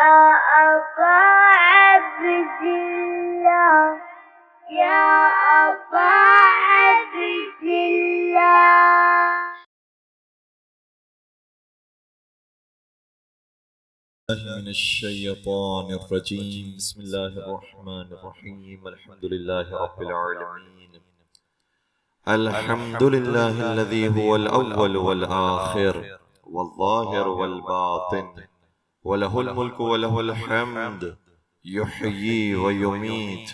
أبا عبد الله يا أبا عبد الله. من الشيطان الرجيم. بسم الله الرحمن الرحيم. الحمد لله رب العالمين. الحمد لله الذي هو الأول والآخر والظاهر والباطن وله الملك وله الحمد يحيي ويميت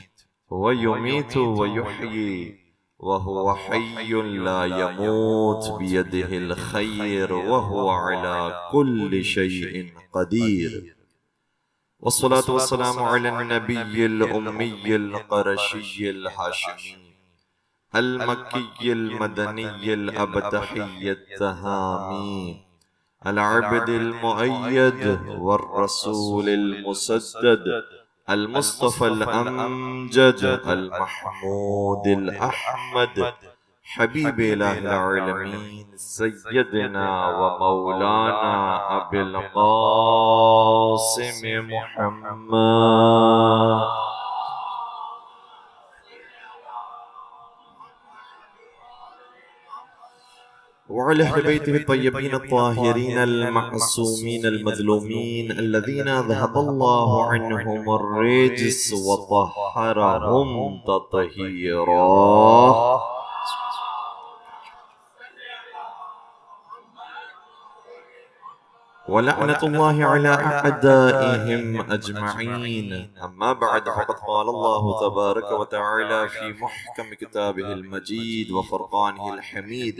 ويميت ويحيي وهو حي لا يموت بيده الخير وهو على كل شيء قدير. والصلاة والسلام على النبي الأمي القرشي الهاشمي المكي المدني الأبتحي التهامي العبد المؤيد والرسول المسدد المصطفى الأمجد المحمود الأحمد حبيب إله العالمين سيدنا ومولانا أبي القاسم محمد وعلى أهل بيته الطيبين الطاهرين المعصومين المظلومين الذين ذهب الله عنهم الرجس وطهرهم تطهيرا. ولعنة الله على أعدائهم أجمعين. أما بعد فقد قال الله تبارك وتعالى في محكم كتابه المجيد وفرقانه الحميد.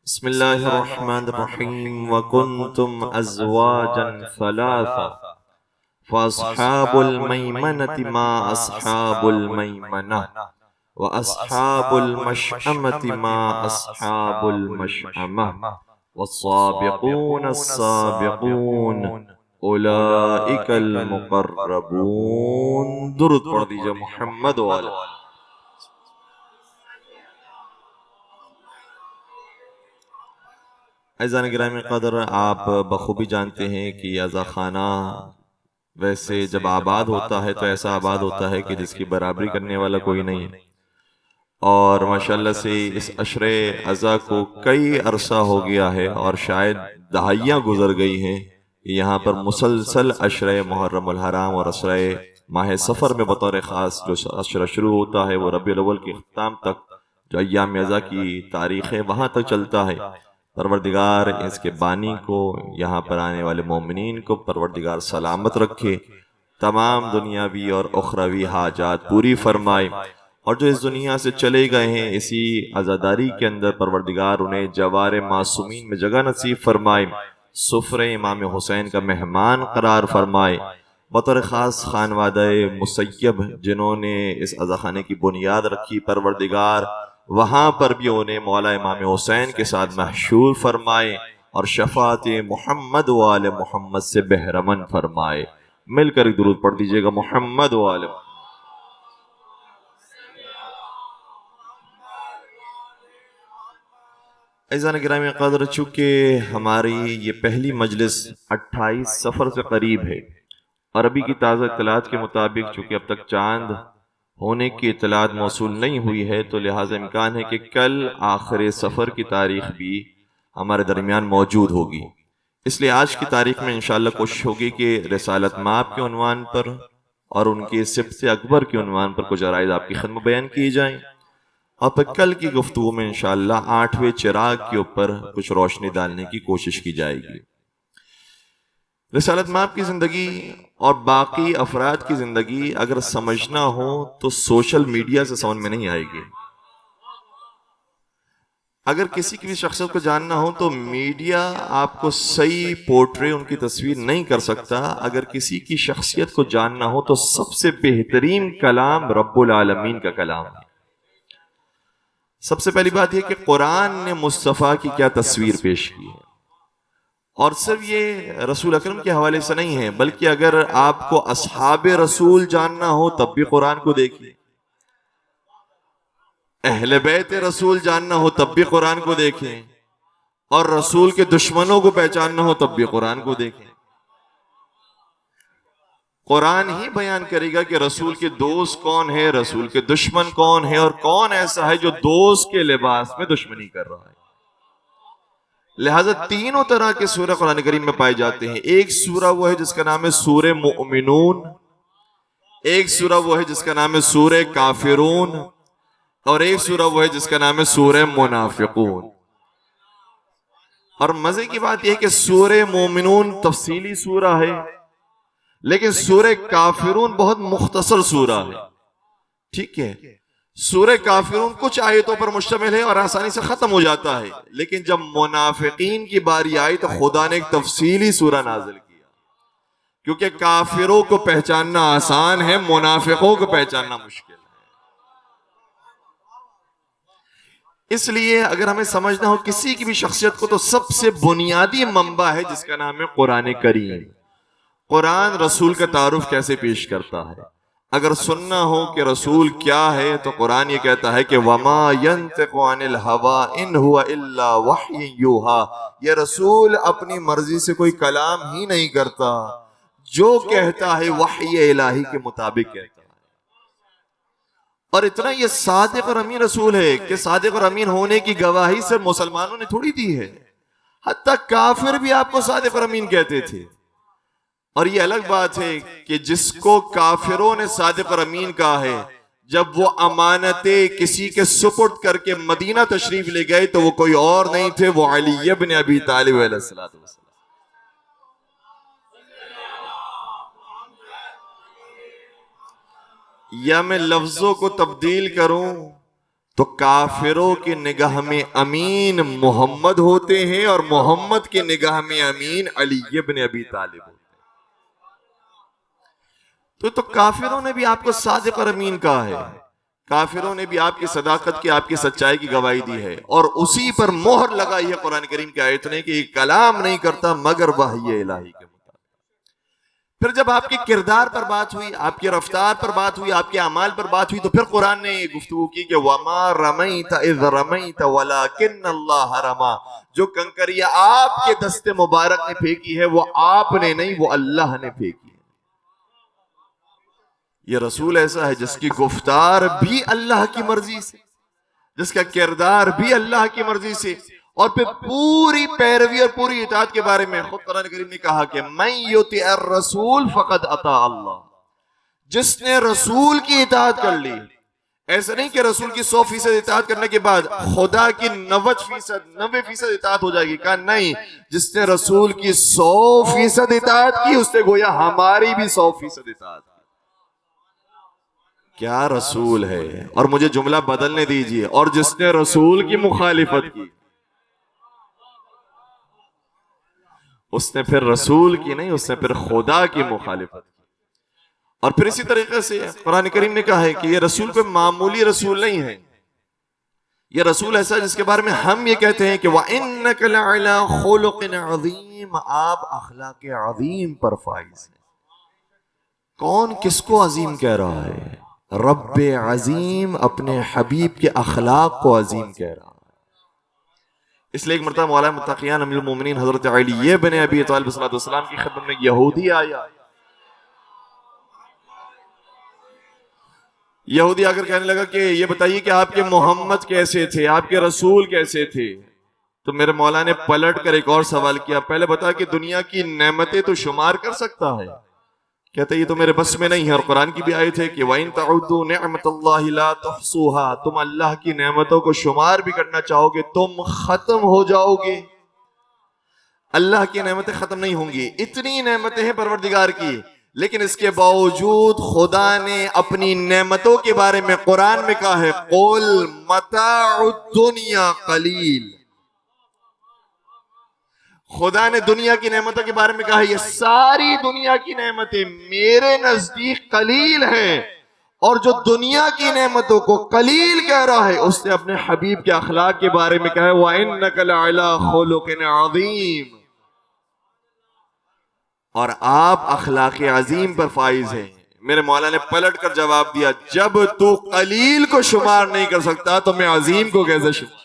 بسم الله الرحمن الرحيم. وكنتم أزواجا ثلاثة فأصحاب الميمنة ما أصحاب الميمنة وأصحاب المشأمة ما أصحاب المشأمة والسابقون السابقون أولئك المقربون. درود پڑھ دیجئے محمد والے. عزیزان گرامی قدر، آپ بخوبی جانتے ہیں کہ یہ عزا خانہ ویسے جب آباد ہوتا ہے تو ایسا آباد ہوتا ہے کہ جس کی برابری کرنے والا کوئی نہیں ہے، اور ماشاءاللہ سے اس عشر عزا کو کئی عرصہ ہو گیا ہے اور شاید دہائیاں گزر گئی ہیں کہ یہاں پر مسلسل عشر محرم الحرام اور عشر ماہ سفر میں بطور خاص جو عشر شروع ہوتا ہے وہ ربیع الاول کے اختتام تک جو ایام عزا کی تاریخ ہے وہاں تک چلتا ہے. پروردگار اس کے بانی کو، یہاں پر آنے والے مومنین کو پروردگار سلامت رکھے، تمام دنیاوی اور اخروی حاجات پوری فرمائے، اور جو اس دنیا سے چلے گئے ہیں اسی عزاداری کے اندر پروردگار انہیں جوار معصومین میں جگہ نصیب فرمائے، سفرہ امام حسین کا مہمان قرار فرمائے. بطور خاص خانوادہ مسیب جنہوں نے اس عزاخانے کی بنیاد رکھی، پروردگار وہاں پر بھی انہیں مولا امام حسین کے ساتھ محشور فرمائے اور شفاعت محمد و آل محمد سے بہرمن فرمائے. مل کر ایک درود پڑھ دیجئے گا محمد و آل محمد. عزیزان گرامی قدر، چونکہ ہماری یہ پہلی مجلس 28 سفر سے قریب ہے اور ابھی کی تازہ اطلاعات کے مطابق چونکہ اب تک چاند ہونے کی اطلاعات موصول نہیں ہوئی ہے تو لہٰذا امکان ہے کہ کل آخر سفر کی تاریخ بھی ہمارے درمیان موجود ہوگی. اس لیے آج کی تاریخ میں انشاءاللہ کوشش ہوگی کہ رسالت مآب کے عنوان پر اور ان کے سبت اکبر کے عنوان پر کچھ عرائض آپ کی خدمت بیان کی جائیں، اور پھر کل کی گفتگو میں انشاءاللہ 8ویں چراغ کے اوپر کچھ روشنی ڈالنے کی کوشش کی جائے گی. رسالت مآب کی زندگی اور باقی افراد کی زندگی اگر سمجھنا ہو تو سوشل میڈیا سے سمجھ میں نہیں آئے گی. اگر کسی کی بھی شخصیت کو جاننا ہو تو میڈیا آپ کو صحیح پورٹری ان کی تصویر نہیں کر سکتا. اگر کسی کی شخصیت کو جاننا ہو تو سب سے بہترین کلام رب العالمین کا کلام ہے. سب سے پہلی بات یہ کہ قرآن نے مصطفیٰ کی کیا تصویر پیش کی ہے، اور صرف یہ رسول اکرم کے حوالے سے نہیں ہے بلکہ اگر آپ کو اصحاب رسول جاننا ہو تب بھی قرآن کو دیکھیے، اہل بیت رسول جاننا ہو تب بھی قرآن کو دیکھیں، اور رسول کے دشمنوں کو پہچاننا ہو تب بھی قرآن کو دیکھیں. قرآن ہی بیان کرے گا کہ رسول کے دوست کون ہے، رسول کے دشمن کون ہے، اور کون ایسا ہے جو دوست کے لباس میں دشمنی کر رہا ہے۔ لہٰذا تینوں طرح کے سورہ قرآن کریم میں پائے جاتے ہیں۔ ایک سورہ وہ ہے جس کا نام ہے سورہ مؤمنون، ایک سورہ وہ ہے جس کا نام ہے سورہ کافرون، اور ایک سورہ وہ ہے جس کا نام ہے سورہ منافقون۔ اور مزے کی بات یہ ہے کہ سورہ مومنون تفصیلی سورہ ہے، لیکن سورہ کافرون بہت مختصر سورہ ہے، ٹھیک ہے۔ سورہ کافرون کچھ آیتوں پر مشتمل ہے اور آسانی سے ختم ہو جاتا ہے، لیکن جب منافقین کی باری آئی تو خدا نے ایک تفصیلی سورہ نازل کیا، کیونکہ کافروں کو پہچاننا آسان ہے، منافقوں کو پہچاننا مشکل ہے۔ اس لیے اگر ہمیں سمجھنا ہو کسی کی بھی شخصیت کو، تو سب سے بنیادی منبع ہے جس کا نام ہے قرآن کریم۔ قرآن رسول کا تعارف کیسے پیش کرتا ہے؟ اگر سننا ہو کہ رسول کیا ہے تو قرآن یہ کہتا ہے کہ وَمَا يَنْتِقُ عَنِ الْهَوَىٰ إِنْ هُوَ إِلَّا وَحْيٌ يُوحَىٰ، یہ رسول اپنی مرضی سے کوئی کلام ہی نہیں کرتا، جو کہتا ہے وحی الہی کے مطابق کہتا ہے۔ اور اتنا یہ صادق اور امین رسول ہے کہ صادق اور امین ہونے کی گواہی صرف مسلمانوں نے تھوڑی دی ہے، حتیٰ کافر بھی آپ کو صادق اور امین کہتے تھے۔ اور یہ الگ بات ہے کہ جس کو کافروں نے صادق اور امین کہا ہے، جب وہ امانتیں کسی کے سپرد کر کے مدینہ تشریف لے گئے تو وہ کوئی اور نہیں تھے، وہ علی ابن ابی طالب علیہ السلام۔ یا میں لفظوں کو تبدیل کروں تو کافروں کی نگاہ میں امین محمد ہوتے ہیں، اور محمد کی نگاہ میں امین علی ابن ابی طالب ہوتے ہیں۔ تو کافروں نے بھی آپ کو صادق اور امین کہا ہے، کافروں نے بھی آپ کی صداقت کی، آپ کی سچائی کی گواہی دی ہے، اور اسی پر مہر لگائی ہے قرآن کریم کی آیت نے کہ یہ کلام نہیں کرتا مگر وحی الہی کے مطابق۔ پھر جب آپ کے کردار پر بات ہوئی، آپ کی رفتار پر بات ہوئی، آپ کے اعمال پر بات ہوئی، تو پھر قرآن نے یہ گفتگو کی کہ وَمَا رَمَيْتَ إِذْ رَمَيْتَ وَلَكِنَّ اللَّهَ رَمَا، جو کنکریاں آپ کے دست مبارک نے پھینکی ہے وہ آپ نے نہیں، وہ اللہ نے پھینکی ہے۔ یہ رسول ایسا ہے جس کی گفتار بھی اللہ کی مرضی سے، جس کا کردار بھی اللہ کی مرضی سے، اور پھر پوری پیروی اور پوری اطاعت کے بارے میں خود قرآن کریم نے کہا کہ مَن یُطِعِ الرَّسُولَ فَقَدْ أَطَاعَ اللَّهَ، جس نے رسول کی اطاعت کر لی۔ ایسا نہیں کہ رسول کی 100% اطاعت کرنے کے بعد خدا کی 90% اطاعت ہو جائے گی، کہا نہیں، جس نے رسول کی 100% اطاعت کی اس نے گویا ہماری بھی 100% اطاعت کی۔ کیا رسول ہے! اور مجھے جملہ بدلنے دیجئے، اور جس نے رسول کی مخالفت کی اس نے پھر رسول کی نہیں، اس نے پھر خدا کی مخالفت کی۔ اور پھر اسی طریقے سے قرآن کریم نے کہا ہے کہ یہ رسول کوئی معمولی رسول نہیں ہے، یہ رسول ایسا جس کے بارے میں ہم یہ کہتے ہیں کہ وَإِنَّكَ لَعَلَىٰ خُلُقٍ عَظِيمٍ، آپ اخلاق عظیم پر فائز ہیں۔ کون کس کو عظیم کہہ رہا ہے؟ رب عظیم اپنے حبیب کے اخلاق کو عظیم کہہ رہا ہے۔ اس لیے ایک مرتبہ مولا متقیان امیر المومنین حضرت علی بن ابی طالب صلی اللہ علیہ وسلم کی خدمت میں یہودی آیا۔ یہودی آ کر کہنے لگا کہ یہ بتائیے کہ آپ کے محمد کیسے تھے، آپ کے رسول کیسے تھے؟ تو میرے مولا نے پلٹ کر ایک اور سوال کیا، پہلے بتا کہ دنیا کی نعمتیں تو شمار کر سکتا ہے؟ کہتے یہ تو میرے بس میں نہیں ہے، اور قرآن کی بھی آیت ہے کہ وَإِن تَعُدُّوا نِعْمَةَ اللَّهِ لَا تُحْصُوهَا، تم اللہ کی نعمتوں کو شمار بھی کرنا چاہو گے تم ختم ہو جاؤ گے۔ اللہ کی نعمتیں ختم نہیں ہوں گی، اتنی نعمتیں ہیں پروردگار کی، لیکن اس کے باوجود خدا نے اپنی نعمتوں کے بارے میں قرآن میں کہا ہے قُلْ مَتَاعُ الدُّنْيَا قَلِيلٌ۔ خدا نے دنیا کی نعمتوں کے بارے میں کہا ہے یہ ساری دنیا کی نعمتیں میرے نزدیک قلیل ہیں، اور جو دنیا کی نعمتوں کو قلیل کہہ رہا ہے اس نے اپنے حبیب کے اخلاق کے بارے میں کہا ہے وَإِنَّكَ لَعَلَىٰ خُلُقٍ عَظِيمٍ، اور آپ اخلاق عظیم پر فائز ہیں۔ میرے مولا نے پلٹ کر جواب دیا جب تو قلیل کو شمار نہیں کر سکتا تو میں عظیم کو کیسے شمار؟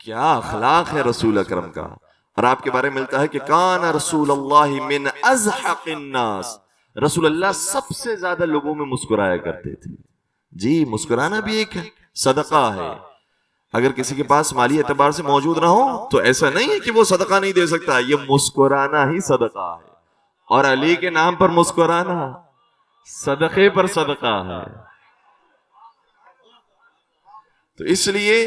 کیا اخلاق ہے رسول اکرم کا! اور آپ کے بارے میں ملتا ہے کہ کان رسول اللہ من ازحق الناس، رسول اللہ سب سے زیادہ لوگوں میں مسکرایا کرتے تھے. جی مسکرانا بھی ایک صدقہ ہے. اگر کسی کے پاس مالی اعتبار سے موجود نہ ہو تو ایسا نہیں ہے کہ وہ صدقہ نہیں دے سکتا، یہ مسکرانا ہی صدقہ ہے. اور علی کے نام پر مسکرانا صدقے پر صدقہ ہے. تو اس لیے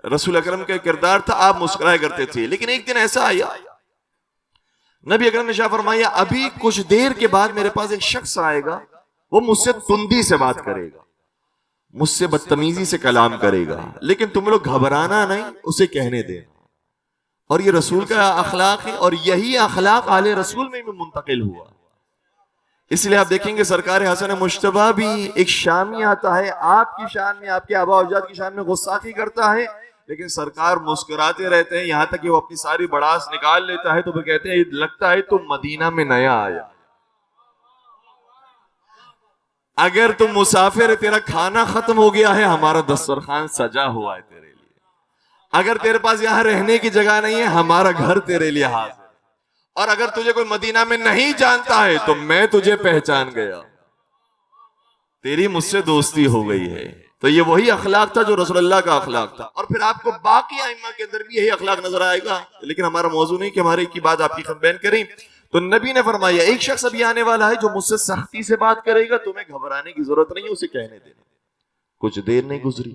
رسول اکرم کا کردار تھا، آپ مسکرایا کرتے تھے. لیکن ایک دن ایسا آیا، نبی اکرم نے شاہ فرمایا ابھی کچھ دیر کے بعد میرے پاس ایک شخص آئے گا، وہ مجھ سے تندی سے بات کرے گا، مجھ سے بدتمیزی سے کلام کرے گا، لیکن تم لوگ گھبرانا نہیں، اسے کہنے دیں. اور یہ رسول کا اخلاق ہے، اور یہی اخلاق آل رسول میں منتقل ہوا. اس لیے آپ دیکھیں گے سرکار حسن مجتبیٰ بھی ایک شامی آتا ہے، آپ کی شان میں، آپ کے آبا و اجداد کی شان میں غصاخی کرتا ہے، لیکن سرکار مسکراتے رہتے ہیں، یہاں تک کہ وہ اپنی ساری بڑاس نکال لیتا ہے تو وہ کہتے ہیں لگتا ہے تم مدینہ میں نیا آیا. اگر تم مسافر ہے، تیرا کھانا ختم ہو گیا ہے، ہمارا دسترخوان سجا ہوا ہے تیرے لیے. اگر تیرے پاس یہاں رہنے کی جگہ نہیں ہے، ہمارا گھر تیرے لیے حاضر. اور اگر تجھے کوئی مدینہ میں نہیں جانتا ہے تو میں تجھے پہچان گیا، تیری مجھ سے دوستی ہو گئی ہے. تو یہ وہی اخلاق تھا جو رسول اللہ کا اخلاق تھا. اور پھر آپ کو باقی ائمہ کے اندر بھی یہی اخلاق نظر آئے گا، لیکن ہمارا موضوع نہیں کہ ہمارے کی بات آپ کی خدمت بیان کریں. تو نبی نے فرمایا ایک شخص ابھی آنے والا ہے جو مجھ سے سختی سے بات کرے گا، تمہیں گھبرانے کی ضرورت نہیں ہے، اسے کہنے دینا. کچھ دیر نہیں گزری،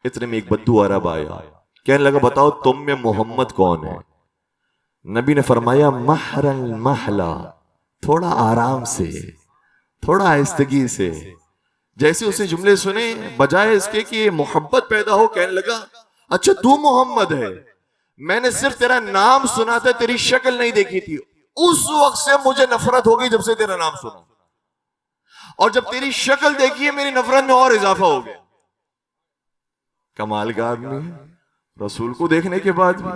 اتنے میں ایک بدو عرب آیا، کہنے لگا بتاؤ تم میں محمد کون ہے؟ نبی نے فرمایا مہر المحلہ، تھوڑا آرام سے، تھوڑا آہستگی سے. جیسے اسے جملے سنے، بجائے اس کے کہ محبت پیدا ہو، کہنے لگا اچھا تو محمد ہے، میں نے صرف تیرا نام سنا تھا، تیری شکل نہیں دیکھی تھی. اس وقت سے مجھے نفرت ہو گئی جب سے تیرا نام سنا، اور جب تیری شکل دیکھی ہے میری نفرت میں اور اضافہ ہو گیا. کمال کا آدمی ہے، رسول کو دیکھنے کے بعد بھی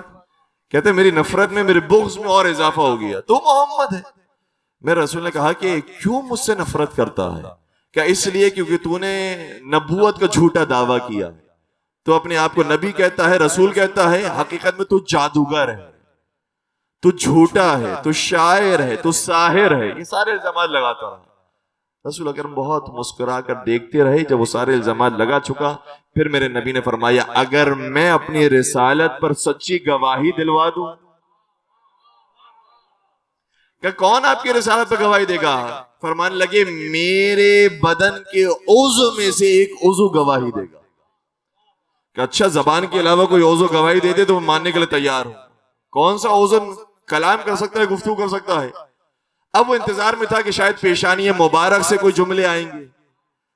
کہتے میری نفرت میں، میرے بغض میں اور اضافہ ہو گیا. تو محمد ہے. میرے رسول نے کہا کہ کیوں مجھ سے نفرت کرتا ہے؟ کیا اس لیے کیونکہ تو نے نبوت کا جھوٹا دعویٰ کیا، تو اپنے آپ کو نبی کہتا ہے، رسول کہتا ہے، حقیقت میں تو جادوگر ہے، تو جھوٹا ہے، تو شاعر ہے، تو ساحر ہے. یہ سارے الزامات لگاتا رہا. رسول اکرم بہت مسکرا کر دیکھتے رہے. جب وہ سارے الزامات لگا چکا، پھر میرے نبی نے فرمایا اگر میں اپنی رسالت پر سچی گواہی دلوا دوں، کہ کون آپ کی رسالت پر گواہی دے گا؟ فرمانے لگے میرے بدن کے عضو میں سے ایک عضو گواہی دے گا. کہ اچھا زبان کے علاوہ کوئی عضو گواہی دے دے تو وہ ماننے کے لیے تیار ہو. کون سا عضو کلام کر سکتا ہے، گفتگو کر سکتا ہے؟ اب وہ انتظار میں تھا کہ شاید پیشانی مبارک سے کوئی جملے آئیں گے،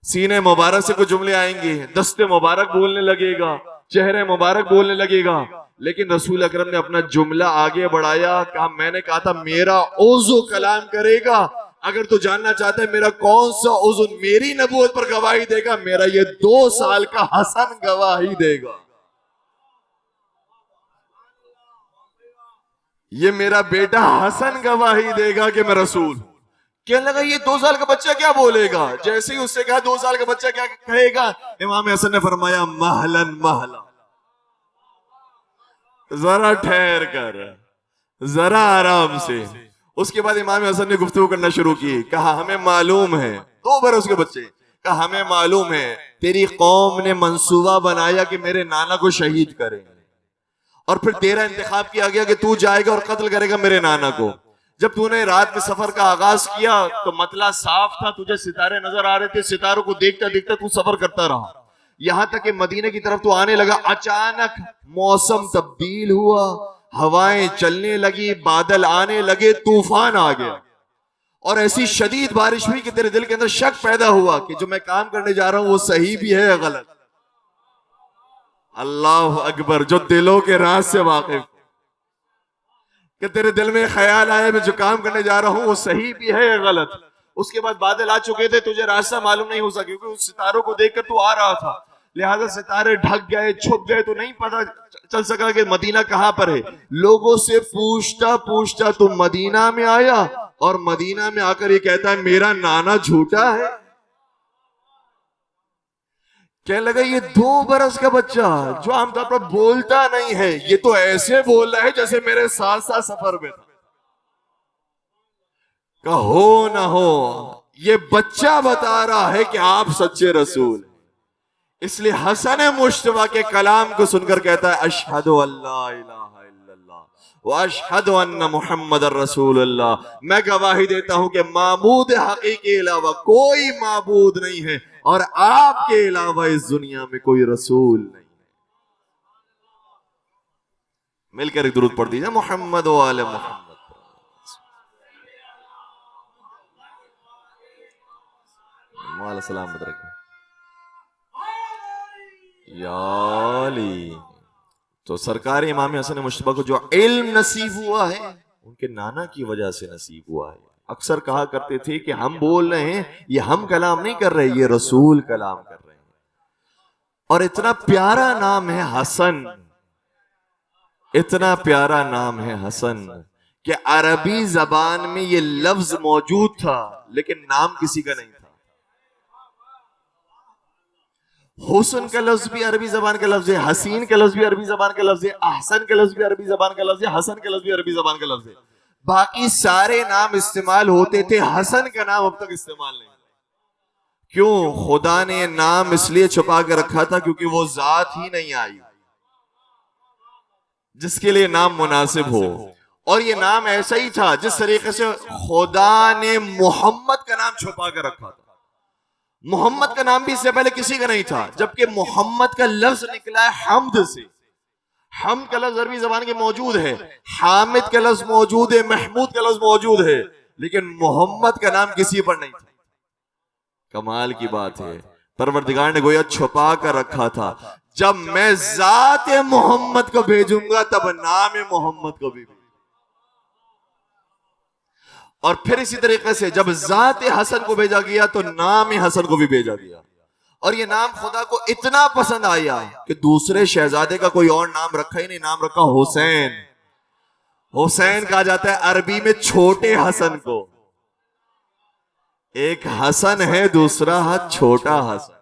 سینے مبارک سے کوئی جملے آئیں گے، دست مبارک بولنے لگے گا، چہرے مبارک بولنے لگے گا. لیکن رسول اکرم نے اپنا جملہ آگے بڑھایا، کہا میں نے کہا تھا میرا عضو کلام کرے گا. اگر تو جاننا چاہتا ہے میرا کون سا عضو میری نبوت پر گواہی دے گا، میرا یہ 2 سال کا حسن گواہی دے گا. یہ میرا بیٹا حسن گواہی دے گا کہ میں رسول ہوں. کہنے لگا یہ 2 سال کا بچہ کیا بولے گا؟ جیسے ہی اس سے کہا 2 سال کا بچہ کیا کہے گا، امام حسن نے فرمایا مہلن مہلا، ذرا ٹھہر کر، ذرا آرام سے. اس کے بعد امام حسن نے گفتگو کرنا شروع کی. کہا ہمیں معلوم ہے، 2 برس کے بچے، کہا ہمیں معلوم ہے تیری قوم نے منصوبہ بنایا کہ میرے نانا کو شہید کریں، اور پھر تیرا انتخاب کیا گیا کہ تو جائے گا اور قتل کرے گا میرے نانا کو. جب تو نے رات میں سفر کا آغاز کیا تو مطلع صاف تھا، تجھے ستارے نظر آ رہے تھے، ستاروں کو دیکھتا دیکھتا تو سفر کرتا رہا، یہاں تک کہ مدینے کی طرف تو آنے لگا. اچانک موسم تبدیل ہوا، ہوائیں چلنے لگی، بادل آنے لگے، طوفان آ گیا، اور ایسی شدید بارش ہوئی کہ تیرے دل کے اندر شک پیدا ہوا کہ جو میں کام کرنے جا رہا ہوں وہ صحیح بھی ہے یا غلط. اللہ اکبر، جو دلوں کے راز سے واقف، کہ تیرے دل میں خیال آیا میں جو کام کرنے جا رہا ہوں وہ صحیح بھی ہے یا غلط. اس کے بعد بادل آ چکے تھے، تجھے راستہ معلوم نہیں ہو سکا کیونکہ اس ستاروں کو دیکھ کر تو آ رہا تھا، لہذا ستارے ڈھک گئے، چھپ گئے، تو نہیں پتا چل سکا کہ مدینہ کہاں پر ہے. لوگوں سے پوچھتا پوچھتا تو مدینہ میں آیا، اور مدینہ میں آ کر یہ کہتا ہے میرا نانا جھوٹا ہے. کہنے لگا یہ 2 برس کا بچہ جو عام طور پر بولتا نہیں ہے، یہ تو ایسے بول رہا ہے جیسے میرے ساتھ ساتھ سفر میں تھا. کہ ہو نہ ہو یہ بچہ بتا رہا ہے کہ آپ سچے رسول. اس لیے حسن مشتبہ کے کلام کو سن کر کہتا ہے اشہد ان لا الہ الا اللہ واشہد ان محمد رسول اللہ. میں گواہی دیتا ہوں کہ معبود حقیقی کے علاوہ کوئی معبود نہیں ہے اور آپ کے علاوہ اس دنیا میں کوئی رسول نہیں. مل کر ایک درود پڑھ دیجئے محمد و آل محمد. مولا سلامت رکھیں. یا علی. تو سرکار امام حسن مشتبہ کو جو علم نصیب ہوا ہے ان کے نانا کی وجہ سے نصیب ہوا ہے. اکثر کہا کرتے تھے کہ ہم بول رہے ہیں یہ ہم کلام نہیں کر رہے، یہ رسول کلام کر رہے ہیں. اور اتنا پیارا نام ہے حسن، اتنا پیارا نام ہے حسن کہ عربی زبان میں یہ لفظ موجود تھا لیکن نام کسی کا نہیں تھا. حسن کا لفظ بھی عربی زبان کا لفظ ہے، حسین کا لفظ بھی عربی زبان کا لفظ ہے، احسن کا لفظ بھی عربی زبان کا لفظ ہے، حسن کا لفظ بھی عربی زبان کا لفظ ہے. باقی سارے نام استعمال ہوتے تھے، حسن کا نام اب تک استعمال نہیں. کیوں؟ خدا نے نام اس لیے چھپا کے رکھا تھا کیونکہ وہ ذات ہی نہیں آئی جس کے لیے نام مناسب ہو. اور یہ نام ایسا ہی تھا جس طریقے سے خدا نے محمد کا نام چھپا کے رکھا تھا. محمد کا نام بھی اس سے پہلے کسی کا نہیں تھا، جبکہ محمد کا لفظ نکلا ہے حمد سے. حمد کا لفظ عربی زبان کے موجود ہے، حامد کا لفظ موجود ہے، محمود کا لفظ موجود ہے، لیکن محمد کا نام کسی پر نہیں تھا. کمال کی بات ہے، پروردگار نے گویا چھپا کر رکھا تھا. جب میں ذات محمد کو بھیجوں گا تب نام محمد کو بھی. اور پھر اسی طریقے سے جب ذات حسن کو بھیجا گیا تو نام حسن کو بھی بھیجا گیا. اور یہ نام خدا کو اتنا پسند آیا کہ دوسرے شہزادے کا کوئی اور نام رکھا ہی نہیں، نام رکھا حسین. حسین کہا جاتا ہے عربی میں چھوٹے حسن کو. ایک حسن ہے، دوسرا ہے چھوٹا حسن.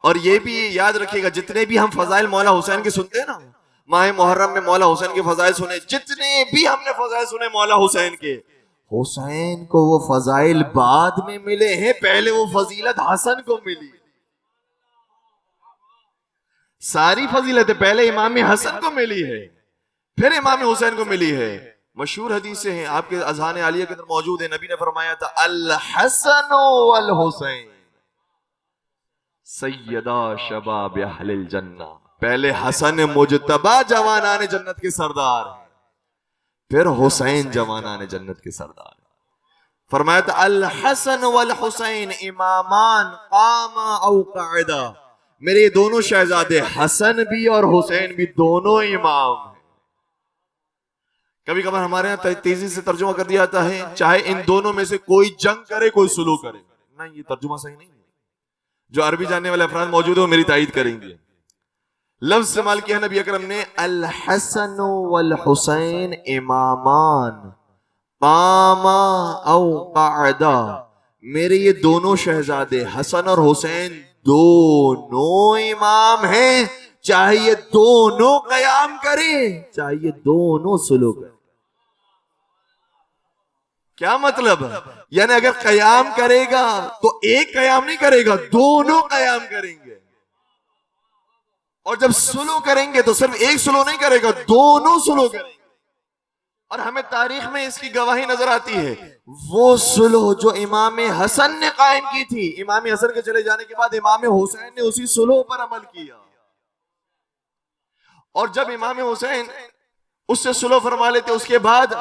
اور یہ بھی یاد رکھیے گا جتنے بھی ہم فضائل مولا حسین کے سنتے ہیں نا، ماہ محرم میں مولا حسین کے فضائل سنے، جتنے بھی ہم نے فضائل سنے مولا حسین کے، حسین کو وہ فضائل بعد میں ملے ہیں، پہلے وہ فضیلت حسن کو ملی. ساری فضیلتیں پہلے امام حسن کو ملی ہے، پھر امام حسین کو ملی ہے. مشہور حدیثیں ہیں آپ کے اذہان عالیہ کے اندر موجود ہیں. نبی نے فرمایا تھا الحسن والحسین سیدہ شباب اہل الجنہ. پہلے حسن مجتبی جوانان جنت کے سردار ہیں، پھر حسین جوانان جنت کے سردار. فرمایا تھا الحسن والحسین امامان قاما او قعدا. میرے دونوں شہزادے حسن بھی اور حسین بھی دونوں امام ہیں. کبھی کبھار ہمارے یہاں تیزی سے ترجمہ کر دیا جاتا ہے چاہے ان دونوں میں سے کوئی جنگ کرے کوئی سلو کرے. نہیں، یہ ترجمہ صحیح نہیں ہے. جو عربی جاننے والے افراد موجود ہیں وہ میری تائید کریں گے. لفظ استعمال کیا نبی اکرم نے الحسن والحسین امامان قاما او قعدا. میرے یہ دونوں شہزادے حسن اور حسین دونوں امام ہیں، چاہے یہ دونوں قیام کریں چاہے یہ دونوں سلو کریں. کیا مطلب؟ یعنی اگر قیام کرے گا تو ایک قیام نہیں کرے گا، دونوں قیام کریں گے. اور جب سلو کریں گے تو صرف ایک سلو نہیں کرے گا، دونوں سلو کریں گے. اور ہمیں تاریخ میں اس کی گواہی نظر آتی ہے. وہ سلو جو امام حسن نے قائم کی تھی، امام حسن کے چلے جانے کے بعد امام حسین نے اسی سلو پر عمل کیا. اور جب امام حسین اس سے سلو فرما لیتے، اس کے بعد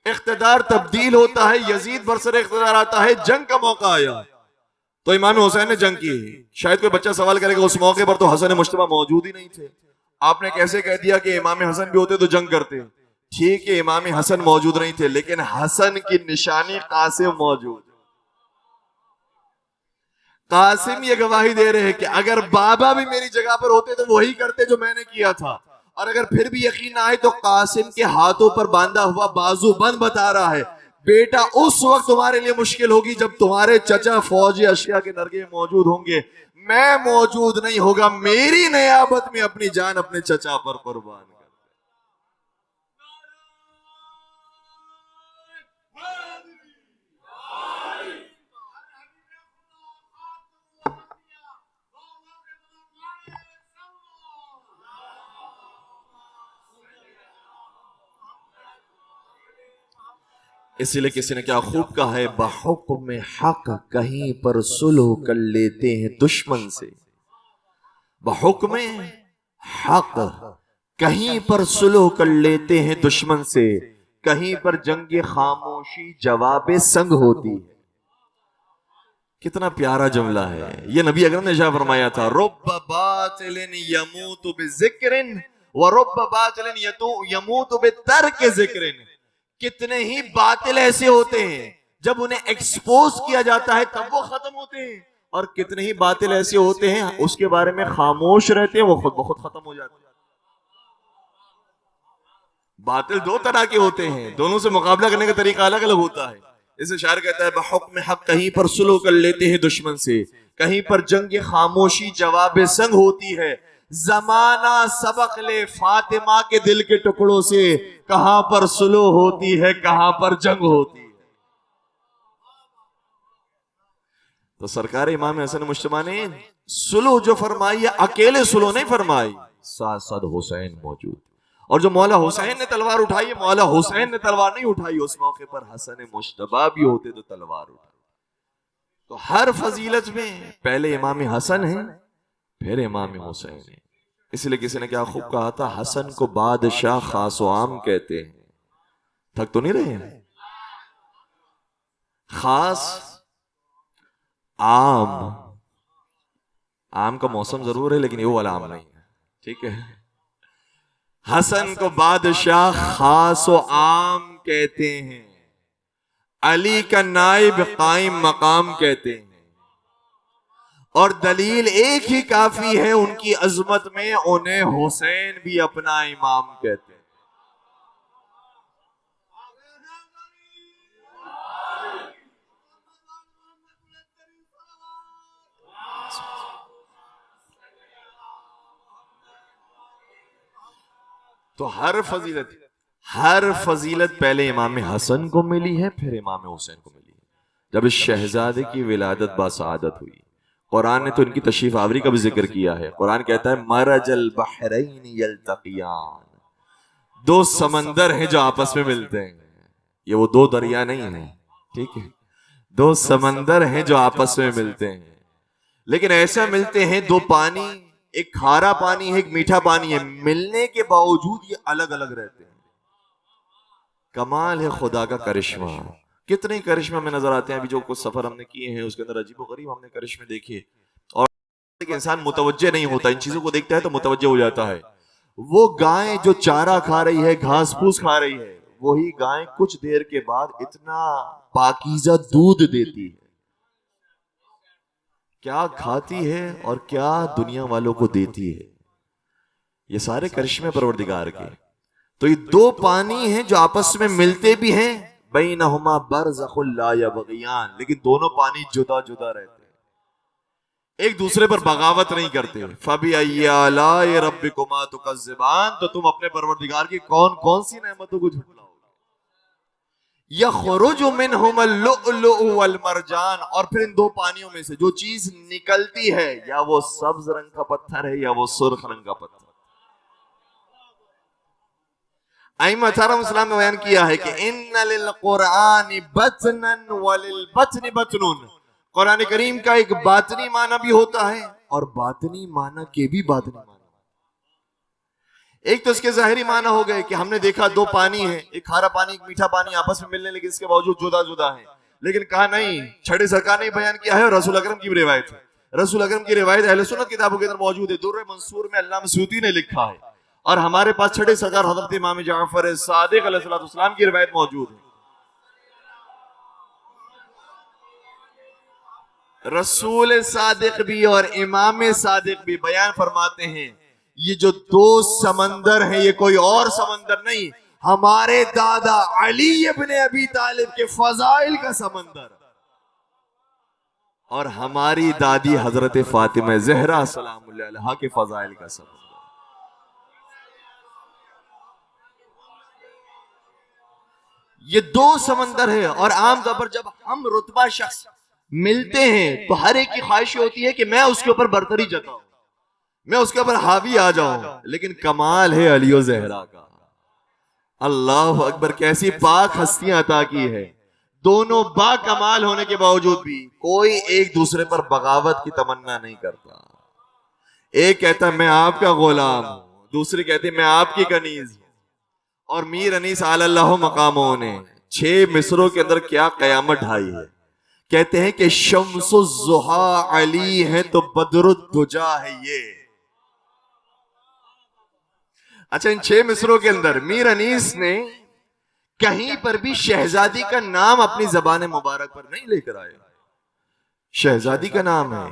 اقتدار تبدیل ہوتا ہے، یزید برسر اقتدار آتا ہے، جنگ کا موقع آیا تو امام حسین نے جنگ کی. شاید کوئی بچہ سوال کرے گا اس موقع پر تو حسن مشتبہ موجود ہی نہیں تھے، آپ نے کیسے کہہ دیا کہ امام حسن بھی ہوتے تو جنگ کرتے؟ ٹھیک ہے امام حسن موجود نہیں تھے، لیکن حسن کی نشانی قاسم موجود. قاسم یہ گواہی دے رہے ہیں کہ اگر بابا بھی میری جگہ پر ہوتے تو وہی کرتے جو میں نے کیا تھا. اور اگر پھر بھی یقین نہ آئے تو قاسم کے ہاتھوں پر باندھا ہوا بازو بند بتا رہا ہے بیٹا اس وقت تمہارے لیے مشکل ہوگی جب تمہارے چچا فوج اشیاء کے نرگے موجود ہوں گے، میں موجود نہیں ہوگا، میری نیابت میں اپنی جان اپنے چچا پر قربان کر. اسی لیے کسی نے کیا خوب کہا ہے، بحکم حق کہیں پر صلح کر لیتے ہیں دشمن سے. بحکم حق کہیں پر صلح کر لیتے ہیں دشمن سے، کہیں پر جنگ خاموشی جواب سنگ ہوتی ہے. کتنا پیارا جملہ ہے یہ. نبی اکرم نے ارشاد فرمایا تھا، رب باطل یموت بذکر ورب باطل یموت بترک ذکر. کتنے ہی باطل ایسے ہوتے ہیں جب انہیں ایکسپوز کیا جاتا ہے تب وہ ختم ہوتے ہیں، اور کتنے ہی باطل ایسے ہوتے ہیں اس کے بارے میں خاموش رہتے ہیں وہ خود بخود ختم ہو جاتے ہیں. باطل دو طرح کے ہوتے ہیں، دونوں سے مقابلہ کرنے کا طریقہ الگ الگ ہوتا ہے. اسے شاعر کہتا ہے، بحکم حق کہیں پر صلح کر لیتے ہیں دشمن سے، کہیں پر جنگ خاموشی جواب سنگ ہوتی ہے. زمانہ سبق لے فاطمہ کے دل کے ٹکڑوں سے، کہاں پر صلح ہوتی ہے کہاں پر جنگ ہوتی ہے. تو سرکار امام حسن مجتبی نے صلح جو فرمائی ہے اکیلے صلح نہیں فرمائی، ساتھ ساتھ حسین موجود. اور جو مولا حسین نے تلوار اٹھائی ہے، مولا حسین نے تلوار نہیں اٹھائی، اس موقع پر حسن مجتبی بھی ہوتے تو تلوار اٹھائی. تو ہر فضیلت میں پہلے امام حسن ہے پھر امام حسین ہے. اس لیے کسی نے کیا خوب کہا تھا، حسن کو بادشاہ خاص و عام کہتے ہیں. تھک تو نہیں رہے ہیں؟ خاص عام، عام کا موسم ضرور ہے لیکن یہ والا عام نہیں ہے. ٹھیک ہے، حسن کو بادشاہ خاص و عام کہتے ہیں، علی کا نائب قائم مقام کہتے ہیں. اور دلیل ایک ہی کافی ہے ان کی عظمت میں، انہیں حسین بھی اپنا امام کہتے ہیں. تو ہر فضیلت پہلے امام حسن کو ملی ہے پھر امام حسین کو ملی ہے. جب اس شہزادے کی ولادت باسعادت ہوئی، قرآن نے تو ان کی تشریف آوری کا بھی ذکر کیا ہے. قرآن کہتا ہے، مرج البحرین یلتقیان. دو سمندر ہیں جو آپس میں ملتے ہیں. یہ وہ دو دریا نہیں ہیں، ٹھیک ہے، دو سمندر ہیں جو آپس میں ملتے ہیں. لیکن ایسا ملتے ہیں دو پانی، ایک کھارا پانی ہے ایک میٹھا پانی ہے، ملنے کے باوجود یہ الگ الگ رہتے ہیں. کمال ہے خدا کا کرشمہ. کتنے کرشمے ہمیں نظر آتے ہیں. ابھی جو کچھ سفر ہم نے کیے ہیں اس کے اندر عجیب و غریب ہم نے کرشمے دیکھے، اور انسان متوجہ نہیں ہوتا، ان چیزوں کو دیکھتا ہے تو متوجہ ہو جاتا ہے. وہ گائیں جو چارہ کھا رہی ہے، گھاس پھوس کھا رہی ہے، وہی گائیں کچھ دیر کے بعد اتنا پاکیزہ دودھ دیتی ہے. کیا کھاتی ہے اور کیا دنیا والوں کو دیتی ہے. یہ سارے کرشمے پروردگار کے. تو یہ دو پانی ہیں جو آپس میں ملتے بھی ہیں، بینہما برزخ لا یبغیان، لیکن دونوں پانی جدا جدا رہتے ہیں، ایک دوسرے پر بغاوت نہیں کرتے. فَبِأَيِّ آلَاءِ رَبِّكُمَا تُكَذِّبَانِ، تو تم اپنے پروردگار کی کون کون سی نعمتوں کو جھٹلاؤ گے. یخرج منہم اللؤلؤ والمرجان، اور پھر ان دو پانیوں میں سے جو چیز نکلتی ہے یا وہ سبز رنگ کا پتھر ہے یا وہ سرخ رنگ کا پتھر. ائمہ اچھارہ اسلام نے بیان کیا ہے کہ ان للقرآن بطنا وللبطن بطن. قرآن کریم کا ایک باطنی معنی بھی ہوتا ہے اور باطنی معنی کے بھی باطنی معنی. ایک تو اس کے ظاہری معنی ہو گئے کہ ہم نے دیکھا دو پانی ہیں، ایک کھارا پانی ایک میٹھا پانی آپس میں ملنے، لیکن اس کے باوجود جدا جدا ہیں. لیکن کہا نہیں، چھڑے سرکار نے بیان کیا ہے اور رسول اکرم کی روایت ہے. رسول اکرم کی روایت اہل سنت کتابوں کے اندر موجود ہے. در منصور میں علامہ سیوطی نے لکھا ہے، اور ہمارے پاس چھڑے سرکار حضرت امام جعفر صادق علیہ السلام کی روایت موجود ہے. رسول صادق بھی اور امام صادق بھی بیان فرماتے ہیں، یہ جو دو سمندر ہیں یہ کوئی اور سمندر نہیں، ہمارے دادا علی ابن ابی طالب کے فضائل کا سمندر. اور ہماری دادی حضرت فاطمہ زہرا سلام اللہ علیہا کے فضائل کا سبب. یہ دو سمندر ہے. اور عام طور پر جب ہم رتبہ شخص ملتے ہیں تو ہر ایک کی خواہش ہوتی ہے کہ میں اس کے اوپر برتری جتاؤں, میں اس کے اوپر حاوی آ جاؤں. لیکن کمال ہے علی و زہرا کا. اللہ اکبر, کیسی پاک ہستیاں عطا کی ہے. دونوں با کمال ہونے کے باوجود بھی کوئی ایک دوسرے پر بغاوت کی تمنا نہیں کرتا. ایک کہتا میں آپ کا غلام ہوں, دوسری کہتی میں آپ کی کنیز ہوں. اور میر انیس علی اللہ مقاموں نے 6 مصروں کے اندر کیا قیامت ڈھائی ہے. کہتے ہیں کہ شمس الضحیٰ علی ہے تو بدر الدجا ہے یہ. اچھا, ان 6 مصروں کے اندر میر انیس نے کہیں پر بھی شہزادی کا نام اپنی زبان مبارک پر نہیں لے کر آئے. شہزادی کا نام ہے,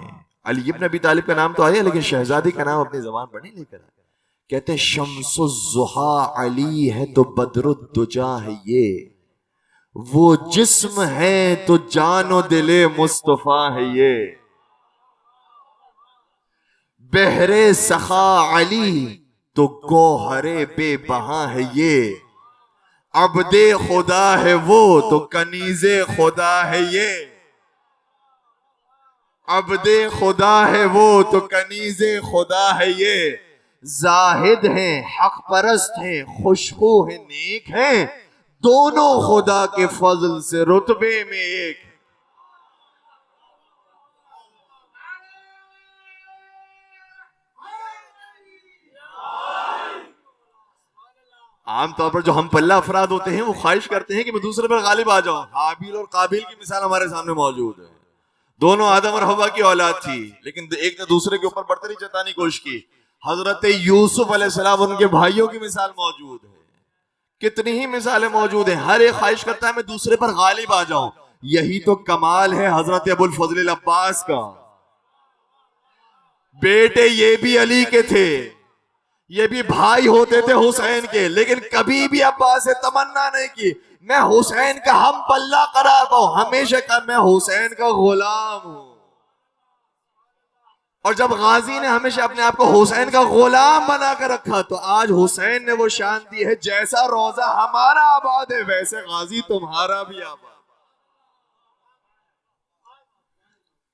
علی ابن ابی طالب کا نام تو آیا, لیکن شہزادی کا نام اپنی زبان پر نہیں لے کر آئے. کہتے ہیں شمس الضحیٰ علی ہے تو بدر الدجا ہے یہ. وہ جسم ہے تو جان و دل مصطفیٰ ہے یہ. بحر سخا علی تو گوہر بے بہاں ہے یہ. عبد خدا ہے وہ تو کنیز خدا ہے یہ. عبد خدا ہے وہ تو کنیز خدا ہے یہ. زاہد ہیں, حق پرست ہیں, خوشخو ہیں, نیک ہیں, دونوں خدا کے فضل سے رتبے میں ایک. عام طور پر جو ہم پلہ افراد ہوتے ہیں وہ خواہش کرتے ہیں کہ میں دوسرے پر غالب آ جاؤں. حابیل اور قابیل کی مثال ہمارے سامنے موجود ہے. دونوں آدم اور حوا کی اولاد تھی, لیکن ایک نے دوسرے کے اوپر برتری جتانے کی کوشش کی. حضرت یوسف علیہ السلام, ان کے بھائیوں کی مثال موجود ہے. کتنی ہی مثالیں موجود ہیں. ہر ایک خواہش کرتا ہے میں دوسرے پر غالب آ جاؤں. یہی تو کمال ہے حضرت ابو الفضل العباس کا. بیٹے یہ بھی علی کے تھے, یہ بھی بھائی ہوتے تھے حسین کے, لیکن کبھی بھی عباس سے تمنا نہیں کی میں حسین کا ہم پلہ قرار پاؤں. ہمیشہ کہا میں حسین کا غلام ہوں. اور جب غازی نے ہمیشہ اپنے آپ کو حسین کا غلام بنا کر رکھا تو آج حسین نے وہ شان دی ہے, جیسا روزہ ہمارا آباد ہے ویسے غازی تمہارا بھی آباد.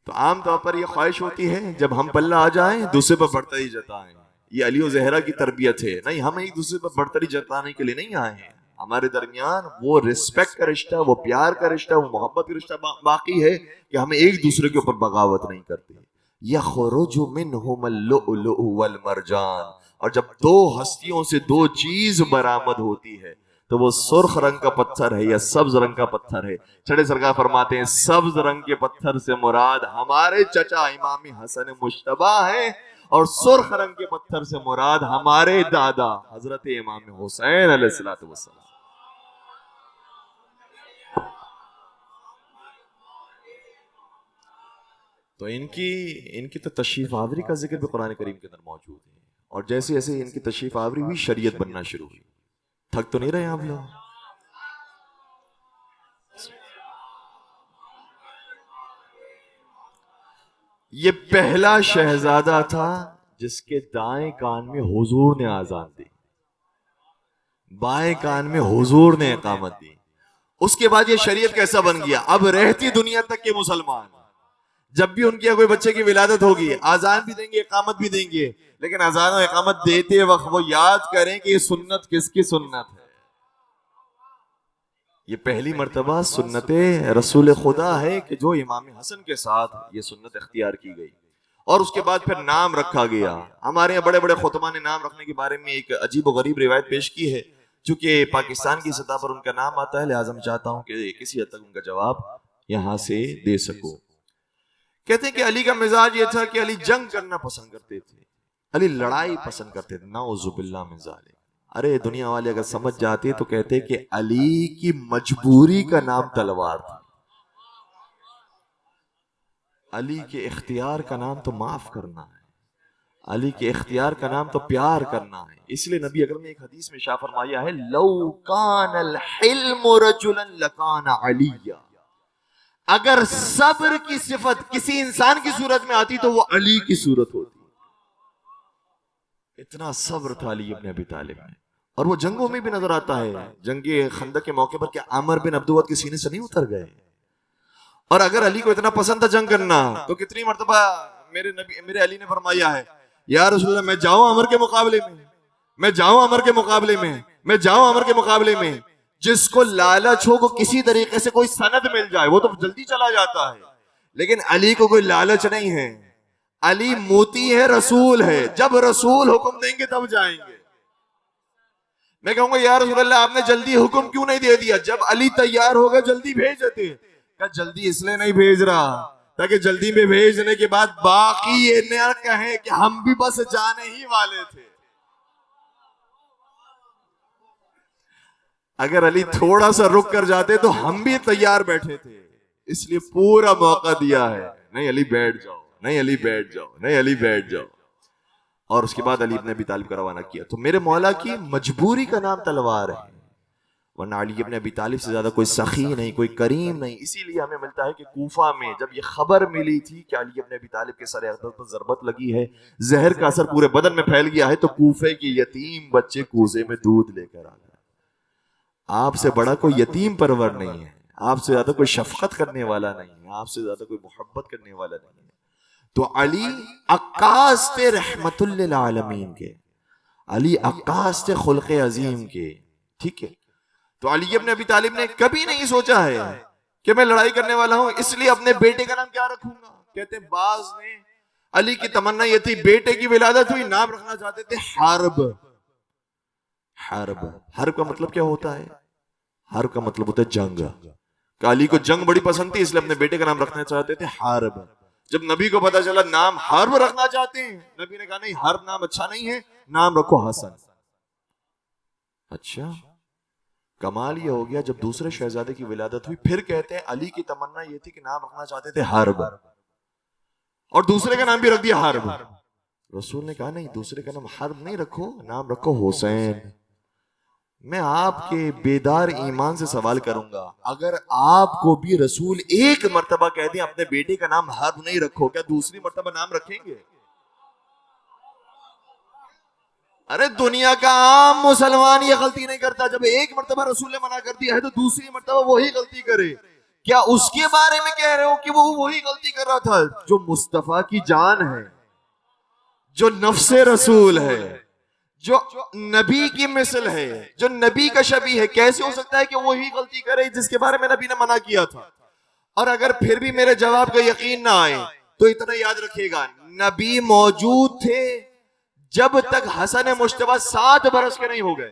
تو عام طور پر یہ خواہش ہوتی ہے جب ہم پلہ آ جائیں دوسرے پر برتری جتائیں. یہ علی و زہرا کی تربیت ہے. نہیں, ہم ایک دوسرے پر برتری جتانے کے لیے نہیں آئے ہیں. ہمارے درمیان وہ رسپیکٹ کا رشتہ, وہ پیار کا رشتہ, وہ محبت کا رشتہ باقی ہے کہ ہم ایک دوسرے کے اوپر بغاوت نہیں کرتے. یخرج منہم اللؤلؤ والمرجان. اور جب دو ہستیوں سے دو چیز برآمد ہوتی ہے تو وہ سرخ رنگ کا پتھر ہے یا سبز رنگ کا پتھر ہے. چھڑے سرکار فرماتے ہیں سبز رنگ کے پتھر سے مراد ہمارے چچا امام حسن مجتبی ہیں, اور سرخ رنگ کے پتھر سے مراد ہمارے دادا حضرت امام حسین علیہ السلام. تو ان کی تو تشریف آوری کا ذکر بھی قرآن کریم کے اندر موجود ہے. اور جیسے جیسے ان کی تشریف آوری ہوئی شریعت بننا شروع ہوئی. تھک تو نہیں رہے آپ لوگ؟ یہ پہلا شہزادہ تھا جس کے دائیں کان میں حضور نے آذان دی, بائیں کان میں حضور نے اقامت دی. اس کے بعد یہ شریعت کیسا بن گیا, اب رہتی دنیا تک کے مسلمان جب بھی ان کی کوئی بچے کی ولادت ہوگی آذان بھی دیں گے, اقامت بھی دیں گے, لیکن آذان و اقامت دیتے وقت وہ یاد کریں کہ یہ سنت کس کی سنت ہے. یہ پہلی مرتبہ سنت رسول خدا ہے کہ جو امام حسن کے ساتھ یہ سنت اختیار کی گئی. اور اس کے بعد پھر نام رکھا گیا. ہمارے یہاں بڑے بڑے خطبہ نے نام رکھنے کے بارے میں ایک عجیب و غریب روایت پیش کی ہے. چونکہ پاکستان کی سطح پر ان کا نام آتا ہے لہٰذا میں چاہتا ہوں کہ کسی حد تک ان کا جواب یہاں سے دے سکوں. کہتے ہیں کہ علی کا مزاج یہ تھا کہ علی جنگ کرنا پسند کرتے تھے, علی لڑائی پسند کرتے تھے. نعوذ باللہ من ذالک. ارے دنیا والے اگر سمجھ جاتے تو کہتے کہ علی کی مجبوری کا نام تلوار تھا, علی کے اختیار کا نام تو معاف کرنا ہے, علی کے اختیار کا نام تو پیار کرنا ہے. اس لیے نبی اکرم نے ایک حدیث میں ارشاد فرمایا ہے لو کان الحلم رجلا لکان علی. اگر صبر کی صفت کسی انسان کی صورت میں آتی تو وہ علی کی صورت ہوتی. اتنا صبر تھا علی ابن ابی طالب میں. اور وہ جنگوں میں بھی نظر آتا ہے. جنگ خندق کے موقع پر کہ عامر بن عبد ود کے سینے سے نہیں اتر گئے. اور اگر علی کو اتنا پسند تھا جنگ کرنا تو کتنی مرتبہ میرے علی نے فرمایا ہے یا رسول اللہ میں جاؤں عمر کے مقابلے میں, میں جاؤں عمر کے مقابلے میں, میں جاؤں عمر کے مقابلے میں. جس کو لالچ ہو وہ کسی طریقے سے کوئی سند مل جائے وہ تو جلدی چلا جاتا ہے. لیکن علی کو کوئی لالچ نہیں ہے. علی موتی ہے, رسول ہے. جب رسول حکم دیں گے تب جائیں گے. میں کہوں گا یا رسول اللہ آپ نے جلدی حکم کیوں نہیں دے دیا؟ جب علی تیار ہوگا جلدی بھیج دیتے. کہ جلدی اس لیے نہیں بھیج رہا تاکہ جلدی میں بھیجنے کے بعد باقی یہ نہ کہیں کہ ہم بھی بس جانے ہی والے تھے. اگر علی تھوڑا سا رک کر جاتے تو ہم بھی تیار بیٹھے تھے. اس لیے پورا موقع دیا ہے. نہیں علی بیٹھ جاؤ, نہیں علی بیٹھ جاؤ, نہیں علی بیٹھ جاؤ. اور اس کے بعد علی ابن ابی طالب کا روانہ کیا. تو میرے مولا کی مجبوری کا نام تلوار ہے, ورنہ علی ابن ابی طالب سے زیادہ کوئی سخی نہیں, کوئی کریم نہیں. اسی لیے ہمیں ملتا ہے کہ کوفہ میں جب یہ خبر ملی تھی کہ علی ابن ابی طالب کے سر اقدس پر ضربت لگی ہے, زہر کا اثر پورے بدن میں پھیل گیا ہے, تو کوفے کی یتیم بچے کوزے میں دودھ لے کر آ گئے. آپ سے بڑا کوئی یتیم پرور نہیں ہے, آپ سے زیادہ کوئی شفقت کرنے والا نہیں ہے, آپ سے زیادہ کوئی محبت کرنے والا نہیں ہے. تو علی عکاس تھے رحمت للعالمین کے, علی عکاس تھے خلق عظیم کے. ٹھیک ہے. تو علی ابن ابی طالب نے کبھی نہیں سوچا ہے کہ میں لڑائی کرنے والا ہوں اس لیے اپنے بیٹے کا نام کیا رکھوں گا. کہتے ہیں بعض نے علی کی تمنا یہ تھی, بیٹے کی ولادت ہوئی, نام رکھنا چاہتے تھے حرب. حرب, حرب کا مطلب کیا ہوتا ہے؟ حرب کا مطلب ہوتا ہے جنگ. کہ علی کو جنگ بڑی پسند تھی اس لیے اپنے بیٹے کا نام رکھنا چاہتے تھے حرب. جب نبی کو پتا چلا نام حرب رکھنا چاہتے ہیں, نبی نے کہا نہیں حرب نام اچھا نہیں ہے, نام رکھو حسن. اچھا, کمال یہ ہو گیا جب دوسرے شہزادے کی ولادت ہوئی پھر کہتے ہیں علی کی تمنا یہ تھی کہ نام رکھنا چاہتے تھے حرب, اور دوسرے کا نام بھی رکھ دیا حرب. رسول نے کہا نہیں دوسرے کا نام حرب نہیں رکھو, نام رکھو حسین. میں آپ کے بیدار ایمان سے سوال کروں گا, اگر آپ کو بھی رسول ایک مرتبہ کہہ دیں اپنے بیٹے کا نام حرب نہیں رکھو, کیا دوسری مرتبہ نام رکھیں گے؟ ارے دنیا کا عام مسلمان یہ غلطی نہیں کرتا. جب ایک مرتبہ رسول نے منع کر دیا ہے تو دوسری مرتبہ وہی غلطی کرے. کیا اس کے بارے میں کہہ رہے ہو کہ وہ وہی غلطی کر رہا تھا جو مصطفیٰ کی جان ہے, جو نفس رسول ہے, جو نبی کی مثل ہے, جو نبی کا شبیہ ہے؟ کیسے ہو سکتا ہے کہ وہی غلطی کرے جس کے بارے میں نبی نے منع کیا تھا؟ اور اگر پھر بھی میرے جواب کا یقین نہ آئے تو اتنا یاد رکھیے گا, نبی موجود تھے جب تک حسن مجتبی 7 برس کے نہیں ہو گئے.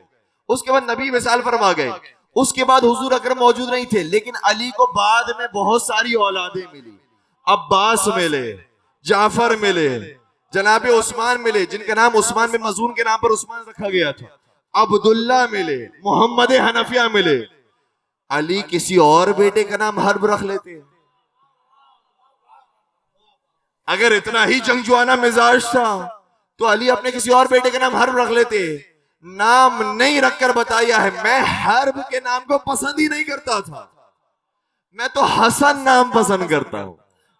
اس کے بعد نبی وصال فرما گئے, اس کے بعد حضور اکرم موجود نہیں تھے. لیکن علی کو بعد میں بہت ساری اولادیں ملی. عباس ملے, جعفر ملے, جناب عثمان ملے جن کا نام عثمان بن مظعون کے نام پر عثمان رکھا گیا تھا, عبداللہ ملے, محمد حنفیہ ملے. علی کسی اور بیٹے کا نام حرب رکھ لیتے. اگر اتنا ہی جنگجوانہ مزاج تھا تو علی اپنے کسی اور بیٹے کا نام حرب رکھ لیتے. نام نہیں رکھ کر بتایا ہے میں حرب کے نام کو پسند ہی نہیں کرتا تھا, میں تو حسن نام پسند کرتا ہوں,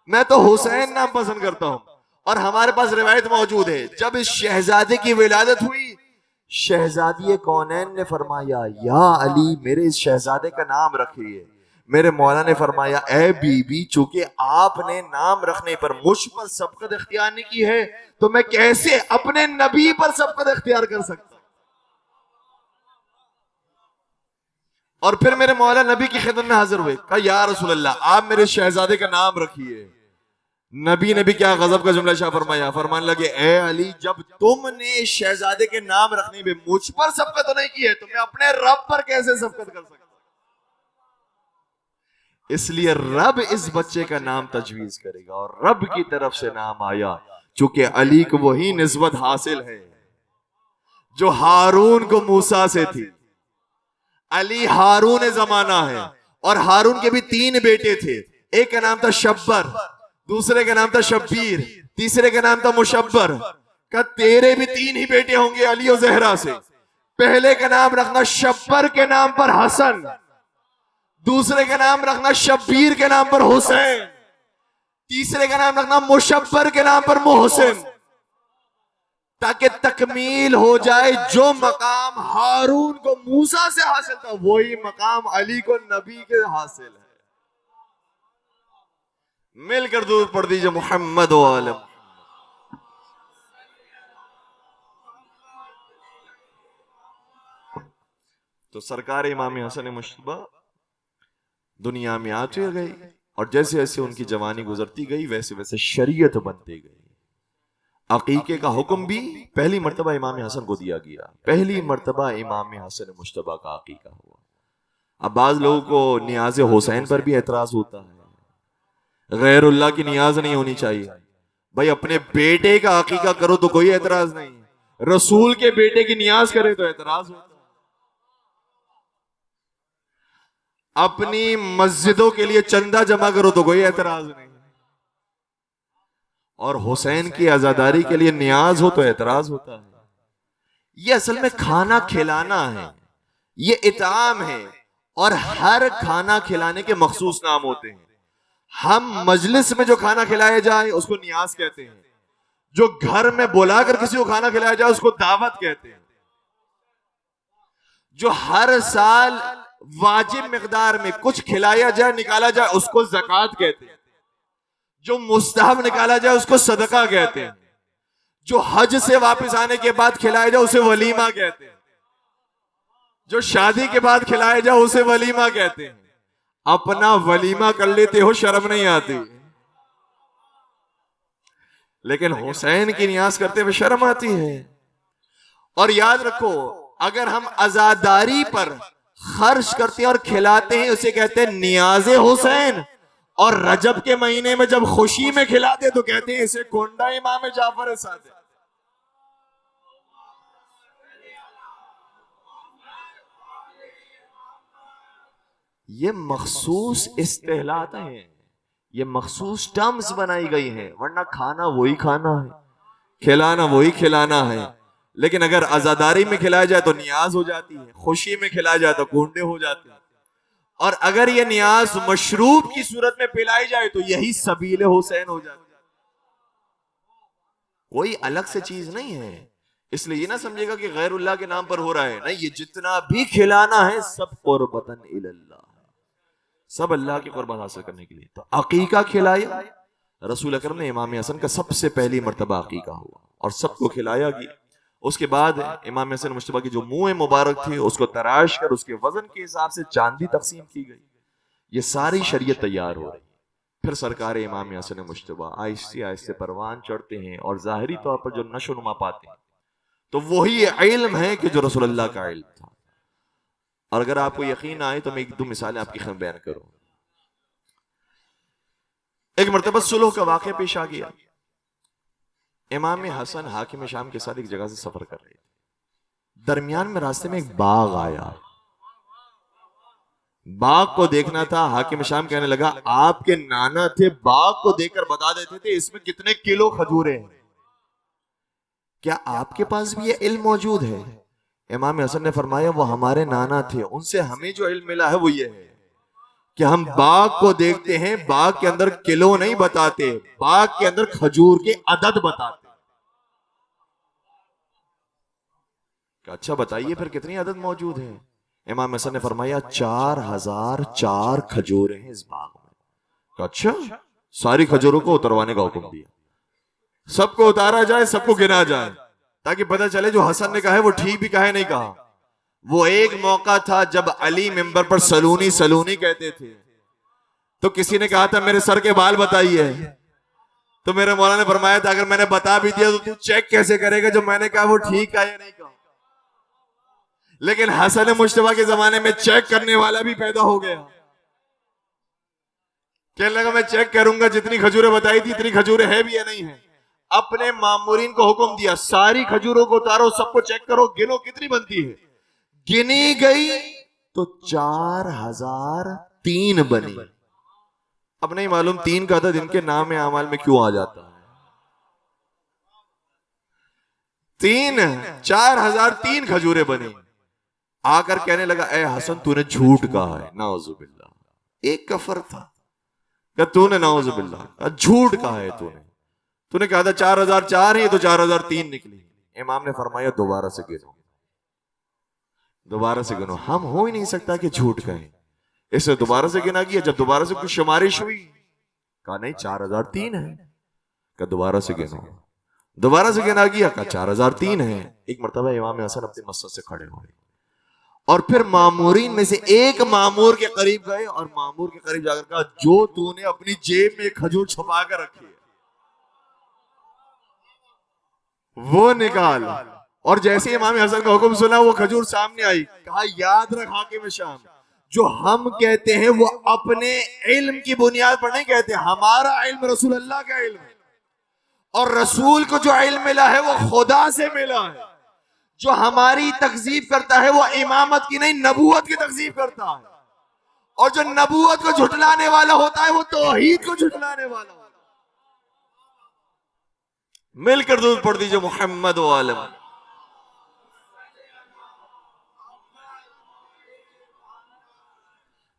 میں تو حسین نام پسند کرتا ہوں. اور ہمارے پاس روایت موجود ہے جب اس شہزادے کی ولادت ہوئی شہزادی کونین نے فرمایا یا علی میرے اس شہزادے کا نام رکھیے. میرے مولا نے فرمایا اے بی بی چونکہ آپ نے نام رکھنے پر مجھ پر سبقت اختیار نہیں کی ہے تو میں کیسے اپنے نبی پر سبقت اختیار کر سکتا. اور پھر میرے مولا نبی کی خدمت میں حاضر ہوئے, کہا یا رسول اللہ آپ میرے شہزادے کا نام رکھیے. نبی نے بھی کیا غضب کا جملہ شاہ فرمایا, فرمانے لگے اے علی جب تم نے شہزادے کے نام رکھنے میں مجھ پر سبقت نہیں کی ہے تو میں اپنے رب پر کیسے سبقت کر سکتا. اس لیے رب اس بچے کا نام تجویز کرے گا, اور رب کی طرف سے نام آیا چونکہ علی کو وہی نسبت حاصل ہے جو ہارون کو موسیٰ سے تھی. علی ہارون زمانہ ہے, اور ہارون کے بھی 3 بیٹے تھے. ایک کا نام تھا شبر, دوسرے کا نام تھا شبیر, تیسرے کا نام تھا مشبر. کہ تیرے بھی 3 ہی بیٹے ہوں گے علی و زہرا سے. پہلے کا نام رکھنا شبر کے نام پر حسن, دوسرے کا نام رکھنا شبیر کے نام پر حسین، تیسرے کا نام رکھنا مشبر کے نام پر محسن، تاکہ تکمیل ہو جائے جو مقام ہارون کو موسیٰ سے حاصل تھا وہی مقام علی کو نبی کے حاصل ہے۔ مل کر درود پڑھ دیجئے محمد و آل محمد۔ تو سرکار امام حسن مشتبہ دنیا میں آتے گئی، اور جیسے جیسے ان کی جوانی گزرتی گئی ویسے ویسے شریعت بنتی گئی۔ عقیقے کا حکم بھی پہلی مرتبہ امام حسن کو دیا گیا، پہلی مرتبہ امام حسن مشتبہ کا عقیقہ ہوا۔ اب بعض لوگوں کو نیاز حسین پر بھی اعتراض ہوتا ہے، غیر اللہ کی نیاز نہیں ہونی چاہیے۔ بھائی اپنے بیٹے کا عقیقہ کرو تو کوئی اعتراض نہیں، رسول کے بیٹے کی نیاز کرے تو اعتراض ہوتا ہے۔ اپنی مسجدوں کے لیے چندہ جمع کرو تو کوئی اعتراض نہیں، اور حسین کی عزاداری کے لیے نیاز ہو تو اعتراض ہوتا ہے۔ یہ اصل میں کھانا کھلانا ہے، یہ اطعام ہے، اور ہر کھانا کھلانے کے مخصوص نام ہوتے ہیں۔ ہم مجلس میں جو کھانا کھلایا جائے اس کو نیاز کہتے ہیں، جو گھر میں بلا کر کسی کو کھانا کھلایا جائے اس کو دعوت کہتے ہیں، جو ہر سال واجب مقدار میں کچھ کھلایا جائے نکالا جائے اس کو زکوٰۃ کہتے ہیں، جو مستحب نکالا جائے اس کو صدقہ کہتے ہیں، جو حج سے واپس آنے کے بعد کھلایا جائے اسے ولیمہ کہتے ہیں، جو شادی کے بعد کھلایا جائے اسے ولیمہ کہتے ہیں۔ اپنا ولیمہ کر لیتے ہو، شرم نہیں آتی، لیکن حسین کی نیاز کرتے ہوئے شرم آتی ہے۔ اور یاد رکھو، اگر ہم عزاداری پر خرچ کرتے ہیں اور کھلاتے ہیں اسے کہتے ہیں نیاز حسین، اور رجب کے مہینے میں جب خوشی میں کھلاتے تو کہتے ہیں اسے کونڈا امام جعفر صادق۔ یہ مخصوص اصطلاحات ہیں، یہ مخصوص ٹرمز بنائی گئی ہیں، ورنہ کھانا وہی کھانا ہے، کھلانا وہی کھلانا ہے۔ لیکن اگر عزاداری میں کھلایا جائے تو نیاز ہو جاتی ہے، خوشی میں کھلایا جائے تو کونڈے ہو جاتے ہیں، اور اگر یہ نیاز مشروب کی صورت میں پلائی جائے تو یہی سبیل حسین ہو جاتی ہے۔ کوئی الگ سے چیز نہیں ہے، اس لیے یہ نہ سمجھے گا کہ غیر اللہ کے نام پر ہو رہا ہے، نہیں، یہ جتنا بھی کھلانا ہے سب قربتاً الی اللہ، سب اللہ کی قربت حاصل کرنے کے لیے۔ تو عقیقہ کھلایا، رسول اکرم نے امام حسن کا سب سے پہلی مرتبہ عقیقہ ہوا اور سب کو کھلایا گیا۔ اس کے بعد امام حسن مشتبہ کی جو منہ مبارک تھی اس کو تراش کر اس کے وزن کے حساب سے چاندی تقسیم کی گئی۔ یہ ساری شریعت تیار ہو رہی، پھر سرکار امام حسن مشتبہ آہستہ آہستہ پروان چڑھتے ہیں اور ظاہری طور پر جو نشو و نما پاتے ہیں تو وہی علم ہے کہ جو رسول اللہ کا علم تھا۔ اور اگر آپ کو یقین آئے تو میں ایک دو مثالیں آپ کی خدمت بیان کروں۔ ایک مرتبہ صلح کا واقعہ پیش آ گیا، امام حسن حاکم شام کے ساتھ ایک جگہ سے سفر کر رہے تھے، درمیان میں راستے میں ایک باغ آیا، باغ کو دیکھنا تھا۔ حاکم شام کہنے لگا آپ کے نانا تھے، باغ کو دیکھ کر بتا دیتے تھے اس میں کتنے کلو کھجوریں ہیں، کیا آپ کے پاس بھی یہ علم موجود ہے؟ امام حسن نے فرمایا وہ ہمارے نانا تھے، ان سے ہمیں جو علم ملا ہے وہ یہ ہے کہ ہم باغ کو دیکھتے ہیں، باغ کے اندر کلو نہیں بتاتے، باغ کے اندر کھجور کے عدد بتاتے۔ کہ اچھا بتائیے پھر کتنی عدد موجود ہیں؟ امام حسن نے فرمایا 4004 کھجوریں ہیں اس باغ میں۔ کہ اچھا، ساری کھجوروں کو اتروانے کا حکم دیا، سب کو اتارا جائے، سب کو گنا جائے، تاکہ پتہ چلے جو حسن نے کہا ہے وہ ٹھیک بھی کہا ہے نہیں کہا۔ وہ ایک موقع تھا جب علی ممبر پر سلونی سلونی کہتے تھے، تو کسی نے کہا تھا میرے سر کے بال بتائیے، تو میرے مولا نے فرمایا تھا اگر میں نے بتا بھی دیا تو چیک کیسے کرے گا جو میں نے کہا وہ ٹھیک کہا یا نہیں کہا۔ لیکن حسن مشتبہ کے زمانے میں چیک کرنے والا بھی پیدا ہو گیا، کہنے لگا میں چیک کروں گا جتنی کھجوریں بتائی تھی اتنی کھجوریں ہے بھی یا نہیں ہے۔ اپنے مامورین کو حکم دیا ساری کھجوروں کو اتارو، سب کو چیک کرو، گنو کتنی بنتی ہے۔ گنی گئی تو 4003 بنی۔ اب نہیں معلوم 3 کا عدد ان کے نام اعمال میں کیوں آ جاتا ہے۔ 4003 کھجوریں بنی۔ آ کر کہنے لگا اے حسن تو نے جھوٹ کہا ہے، نعوذ باللہ، ایک کفر تھا کہ تو نے نعوذ باللہ جھوٹ کہا ہے، تو نے کہا تھا 4004 ہیں تو 4003 نکلی. امام نے فرمایا دوبارہ سے گنو، دوبارہ سے گنو. ہم ہو ہی نہیں سکتا کہ جھوٹ کہیں. اس نے دوبارہ سے گنا کیا. جب دوبارہ سے کچھ شمارش ہوئی کہا نہیں 4003 ہے. کہ دوبارہ سے گنو. دوبارہ سے گنا کیا کہا 4003 ہے. ایک مرتبہ امام حسن اپنی مسجد سے کھڑے ہوئے اور پھر مامورین میں سے ایک مامور کے قریب گئے اور مامور کے قریب جا کر کہا جو تو نے اپنی جیب میں کھجور چھپا کر رکھی ہے وہ نکال. اور جیسے امام حسن کا حکم سنا وہ کھجور سامنے آئی. کہا یاد رکھ حاکم شام، جو ہم کہتے ہیں وہ اپنے علم کی بنیاد پر نہیں کہتے. ہمارا علم رسول اللہ کا علم ہے اور رسول کو جو علم ملا ہے وہ خدا سے ملا ہے. جو ہماری تکذیب کرتا ہے وہ امامت کی نہیں نبوت کی تکذیب کرتا ہے، اور جو نبوت کو جھٹلانے والا ہوتا ہے وہ توحید کو جھٹلانے والا ہوتا ہے. مل کر درود پڑھ دیجئے محمد و عالم.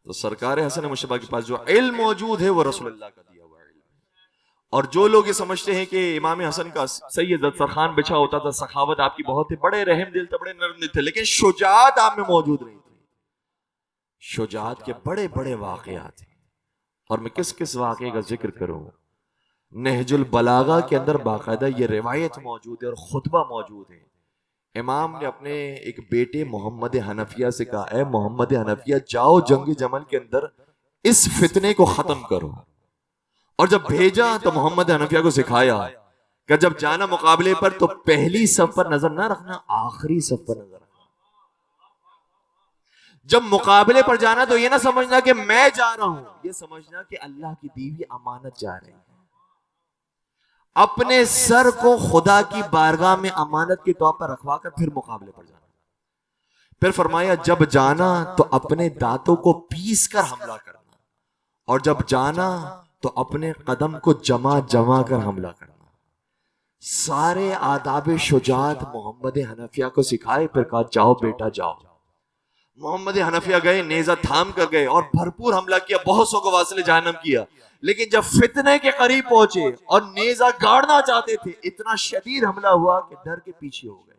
تو سرکار حسن مشتبہ کے پاس جو علم موجود ہے وہ رسول اللہ کا دیا ہوا علم ہے. اور جو لوگ یہ سمجھتے ہیں کہ امام حسن کا سید دسترخوان بچھا ہوتا تھا، سخاوت آپ کی بہت تھی، بڑے رحم دل تھے، بڑے نرم دل تھے، لیکن شجاعت آپ میں موجود نہیں تھی. شجاعت کے بڑے بڑے واقعات ہیں. اور میں کس کس واقعے کا ذکر کروں؟ نہج البلاغہ کے اندر باقاعدہ یہ روایت موجود ہے اور خطبہ موجود ہے. امام نے اپنے ایک بیٹے محمد حنفیہ سے کہا اے محمد حنفیہ جاؤ جنگ جمل کے اندر اس فتنے کو ختم کرو. اور جب بھیجا تو محمد حنفیہ کو سکھایا کہ جب جانا مقابلے پر تو پہلی صف پر نظر نہ رکھنا، آخری صف پر نظر رکھنا. جب مقابلے پر جانا تو یہ نہ سمجھنا کہ میں جا رہا ہوں، یہ سمجھنا کہ اللہ کی بیوی امانت جا رہی ہے. اپنے سر کو خدا کی بارگاہ میں امانت کے طور پر رکھوا کر پھر مقابلے پر جانا. پھر فرمایا جب جانا تو اپنے دانتوں کو پیس کر حملہ کرنا، اور جب جانا تو اپنے قدم کو جما کر حملہ کرنا. سارے آداب شجاعت محمد حنفیہ کو سکھائے. پھر کہا جاؤ بیٹا جاؤ. محمد حنفیہ گئے، نیزہ تھام کر گئے اور بھرپور حملہ کیا، بہت سو کو واصل جہنم کیا. لیکن جب فتنے کے قریب پہنچے اور نیزہ گاڑنا چاہتے تھے، اتنا شدید حملہ ہوا کہ ڈر کے پیچھے ہو گئے.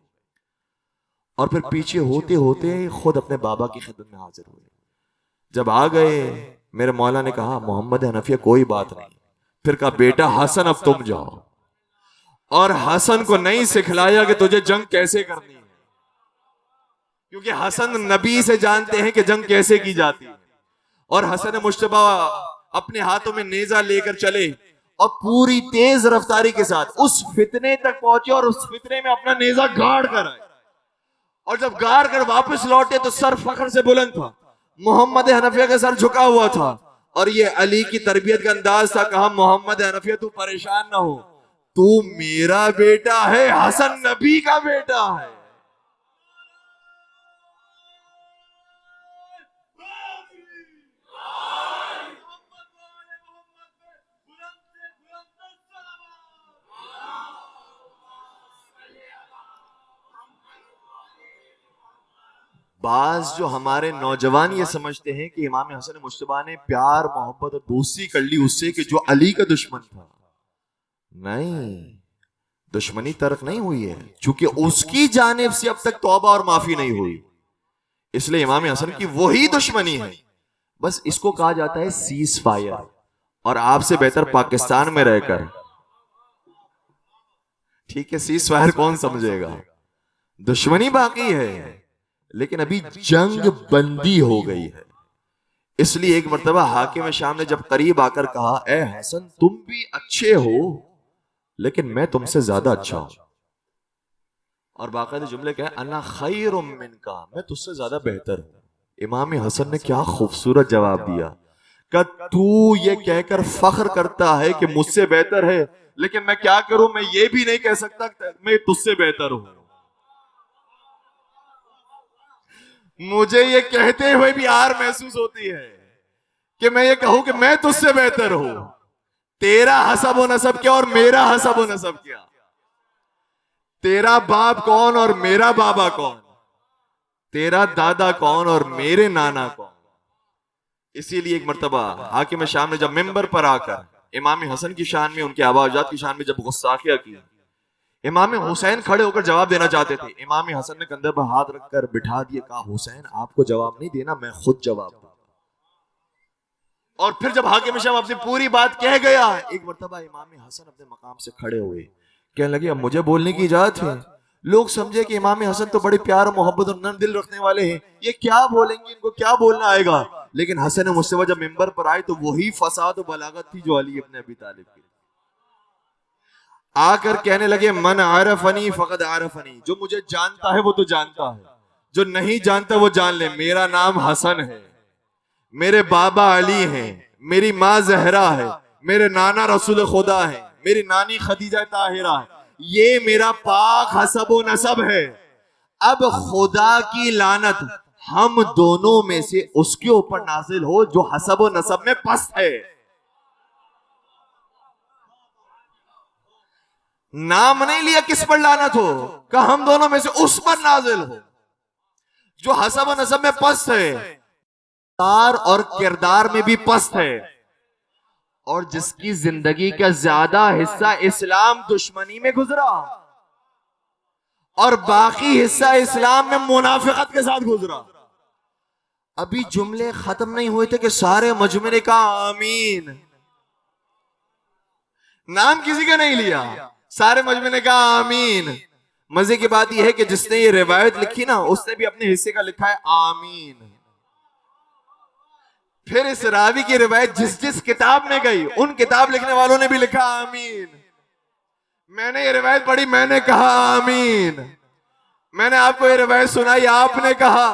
اور پھر پیچھے ہوتے ہوتے خود اپنے بابا کی خدمت میں حاضر ہوئے. جب آ گئے میرے مولا نے کہا محمد حنفیہ کوئی بات نہیں. پھر کہا بیٹا حسن اب تم جاؤ. اور حسن کو نہیں سکھلایا کہ تجھے جنگ کیسے کرنی ہے، کیونکہ حسن نبی سے جانتے ہیں کہ جنگ کیسے کی جاتی ہے. اور حسن مشتبہ اپنے ہاتھوں میں نیزہ لے کر چلے اور پوری تیز رفتاری کے ساتھ اس فتنے تک پہنچے اور اس فتنے میں اپنا نیزہ گاڑ کر آئے. اور جب گاڑ کر واپس لوٹے تو سر فخر سے بلند تھا. محمد حنفیہ کا سر جھکا ہوا تھا اور یہ علی کی تربیت کا انداز تھا. کہا محمد حنفیہ تو پریشان نہ ہو، تو میرا بیٹا ہے، حسن نبی کا بیٹا ہے. بعض جو ہمارے نوجوان یہ سمجھتے ہیں کہ امام حسن مجتبیٰ نے پیار محبت اور دوستی کر لی اس سے کہ جو علی کا دشمن تھا. نہیں، دشمنی ترک نہیں ہوئی ہے، چونکہ اس کی جانب سے اب تک توبہ اور معافی نہیں ہوئی، اس لیے امام حسن کی وہی دشمنی ہے. بس اس کو کہا جاتا ہے سیز فائر. اور آپ سے بہتر پاکستان میں رہ کر، ٹھیک ہے سیز فائر کون سمجھے گا، دشمنی باقی ہے لیکن ابھی جنگ بندی ہو گئی ہے. اس لیے ایک مرتبہ حاکم شام نے جب قریب آ کر کہا اے حسن تم بھی اچھے ہو لیکن میں تم سے زیادہ اچھا ہوں. اور باقاعدہ جملے کہے انا خیر منکا، میں تجھ سے زیادہ بہتر ہوں. امام حسن نے کیا خوبصورت جواب دیا کہ تو یہ کہہ کر فخر کرتا ہے کہ مجھ سے بہتر ہے، لیکن میں کیا کروں، میں یہ بھی نہیں کہہ سکتا میں تجھ سے بہتر ہوں. مجھے یہ کہتے ہوئے بھی آر محسوس ہوتی ہے کہ میں یہ کہوں کہ میں تجھ سے بہتر ہوں. تیرا حسب و نسب کیا اور میرا حسب و نسب کیا، تیرا باپ کون اور میرا بابا کون، تیرا دادا کون اور میرے نانا کون. اسی لیے ایک مرتبہ حاکم شام نے جب ممبر پر آ کر امام حسن کی شان میں، ان کے آبا اجداد کی شان میں جب گستاخیاں کی، امام حسین کھڑے ہو کر جواب دینا چاہتے تھے، امام حسن نے کندھے پر ہاتھ رکھ کر بٹھا دیا، کہا حسین آپ کو جواب نہیں دینا، میں خود جواب دوں۔ اور پھر جب حاکم شام اپنی پوری بات کہہ گیا، ایک مرتبہ امام حسن اپنے مقام سے کھڑے ہوئے، کہنے لگے اب مجھے بولنے کی اجازت ہے۔ لوگ سمجھے کہ امام حسن تو بڑے پیار و محبت اور نرم دل رکھنے والے ہیں، یہ کیا بولیں گے، ان کو کیا بولنا آئے گا، لیکن حسن مصطفیٰ جب ممبر پر آئے تو وہی فساد و بلاغت تھی جو علی ابن ابی طالب کی، آ کر کہنے لگے من عرفنی فقد عرفنی، جو مجھے جانتا ہے وہ تو جانتا ہے، جو نہیں جانتا وہ جان لے، میرا نام حسن ہے، میرے بابا علی ہیں، میری ماں زہرا ہے، میرے نانا رسول خدا ہے، میری نانی خدیجہ طاہرہ ہے، یہ میرا پاک حسب و نسب ہے۔ اب خدا کی لعنت ہم دونوں میں سے اس کے اوپر نازل ہو جو حسب و نسب میں پست ہے۔ نام نہیں لیا کس پر لعنت ہو، کہ ہم دونوں میں سے اس پر نازل ہو جو حسب و نسب میں پست ہے اور کردار میں بھی پست ہے، اور جس کی زندگی کا زیادہ حصہ اسلام دشمنی میں گزرا اور باقی حصہ اسلام میں منافقت کے ساتھ گزرا۔ ابھی جملے ختم نہیں ہوئے تھے کہ سارے مجمع نے کہا آمین، نام کسی کا نہیں لیا، سارے مجمع نے کہا آمین۔ مزے کی بات یہ ہے کہ جس نے یہ روایت لکھی نا، اس نے بھی اپنے حصے کا لکھا ہے آمین۔ پھر اس راوی کی روایت جس جس کتاب میں گئی، ان کتاب لکھنے والوں نے بھی لکھا آمین۔ میں نے یہ روایت پڑھی، میں نے کہا آمین۔ میں نے آپ کو یہ روایت سنائی، آپ نے کہا۔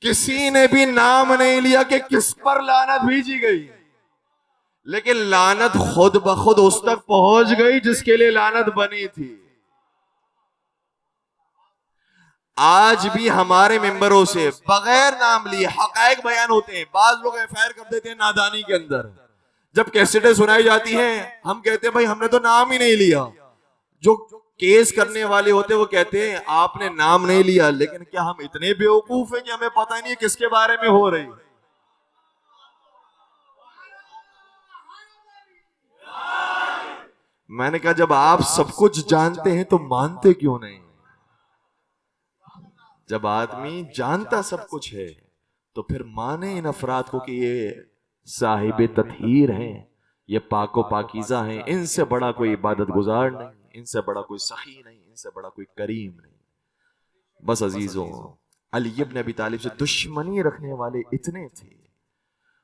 کسی نے بھی نام نہیں لیا کہ کس پر لعنت بھیجی گئی، لیکن لعنت خود بخود اس تک پہنچ گئی جس کے لیے لعنت بنی تھی۔ آج بھی ہمارے ممبروں سے بغیر نام لیے حقائق بیان ہوتے ہیں۔ بعض لوگ ایفائر کر دیتے ہیں نادانی کے اندر، جب کیسٹیں سنائی جاتی ہیں ہم کہتے ہیں بھائی ہم نے تو نام ہی نہیں لیا۔ جو کیس کرنے والے ہوتے وہ کہتے ہیں آپ نے نام نہیں لیا، لیکن کیا ہم اتنے بیوقوف ہیں کہ ہمیں پتہ نہیں کس کے بارے میں ہو رہی؟ میں نے کہا جب آپ سب کچھ جانتے ہیں تو مانتے کیوں نہیں؟ جب آدمی جانتا سب کچھ ہے تو پھر مانے ان افراد کو کہ یہ صاحب تطہیر ہیں، یہ پاک و پاکیزہ ہیں، ان سے بڑا کوئی عبادت گزار نہیں، ان سے بڑا کوئی سخی نہیں، ان سے بڑا کوئی کریم نہیں۔ بس عزیزوں، علی ابن ابی طالب سے دشمنی رکھنے والے اتنے تھے،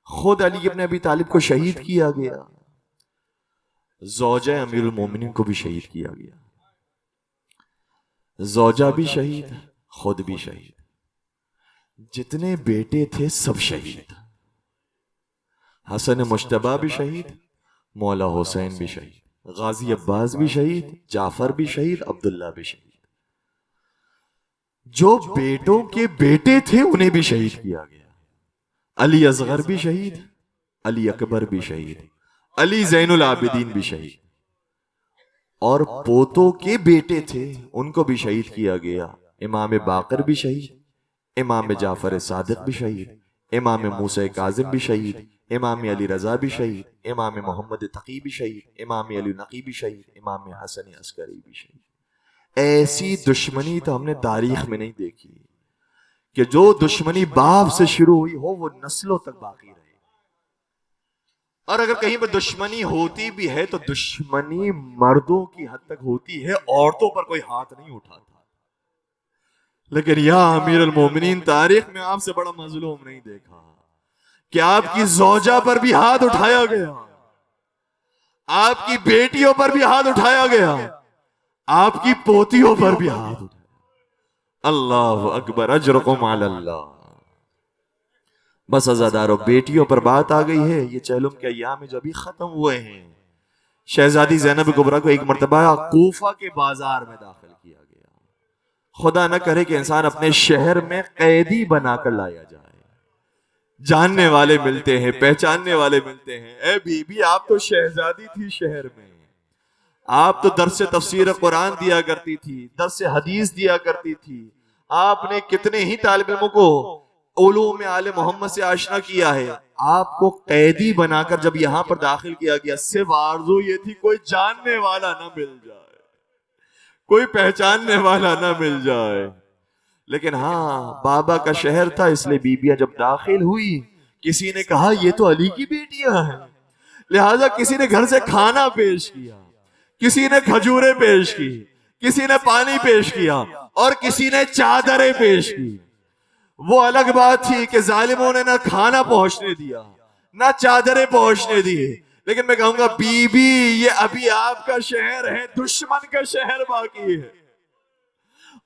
خود علی ابن ابی طالب کو شہید کیا گیا، زوجہ امیر المومنین کو بھی شہید کیا گیا، زوجہ بھی شہید، خود بھی شہید، جتنے بیٹے تھے سب شہید، حسن مجتبیٰ بھی شہید، مولا حسین بھی شہید، غازی عباس بھی شہید، جعفر بھی شہید، عبداللہ بھی شہید۔ جو بیٹوں کے بیٹے تھے انہیں بھی شہید کیا گیا، علی اصغر بھی شہید، علی اکبر بھی شہید، علی زین العابدین بھی شہید، اور پوتوں کے بیٹے تھے ان کو بھی شہید کیا گیا، امام باقر بھی شہید، امام جعفر صادق بھی شہید، امام موسیٰ کاظم بھی شہید، امام علی رضا بھی شہید، امام محمد تقی بھی شہید، امام علی نقی بھی شہید، امام حسن عسکری بھی شہید۔ ایسی دشمنی تو ہم نے تاریخ میں نہیں دیکھی کہ جو دشمنی باپ سے شروع ہوئی ہو وہ نسلوں تک باقی رہے، اور اگر کہیں پر دشمنی ہوتی بھی ہے تو دشمنی مردوں کی حد تک ہوتی ہے، عورتوں پر کوئی ہاتھ نہیں اٹھاتا۔ لیکن یا امیر المومنین، تاریخ میں آپ سے بڑا مظلوم نہیں دیکھا کہ آپ کی زوجہ پر بھی ہاتھ اٹھایا گیا، آپ کی بیٹیوں پر بھی ہاتھ اٹھایا گیا، آپ کی پوتیوں پر بھی ہاتھ اٹھایا۔ اللہ اکبر، اجرکم علی اللہ۔ بس عزادارو، بیٹیوں پر بات آ گئی ہے، یہ چہلم کے ایام جو ابھی ختم ہوئے ہیں، شہزادی زینب کبریٰ کو ایک مرتبہ کوفہ کے بازار میں داخل کیا گیا۔ خدا نہ کرے کہ انسان اپنے شہر میں قیدی بنا کر لایا جائے، جاننے والے ملتے ہیں، پہچاننے والے ملتے ہیں، اے بی بی آپ تو شہزادی تھی شہر میں، آپ تو درس تفسیر قرآن دیا کرتی تھی، درس حدیث دیا کرتی تھی، آپ نے کتنے ہی طالب علموں کو علوم آل محمد سے آشنا کیا ہے. آپ کو قیدی بنا کر جب یہاں پر داخل کیا گیا، صرف آرزو یہ تھی کوئی جاننے والا نہ مل جائے، کوئی پہچاننے والا نہ مل جائے. لیکن ہاں بابا کا شہر تھا، اس لیے بیبیاں جب داخل ہوئی کسی نے کہا یہ تو علی کی بیٹیاں ہیں، لہٰذا کسی نے گھر سے کھانا پیش کیا، کسی نے کھجوریں پیش کی، کسی نے پانی پیش کیا اور کسی نے چادریں پیش کی. وہ الگ بات تھی کہ ظالموں نے نہ کھانا پہنچنے دیا نہ چادریں پہنچنے دی، لیکن میں کہوں گا بی بی یہ ابھی آپ کا شہر ہے، دشمن کا شہر باقی ہے.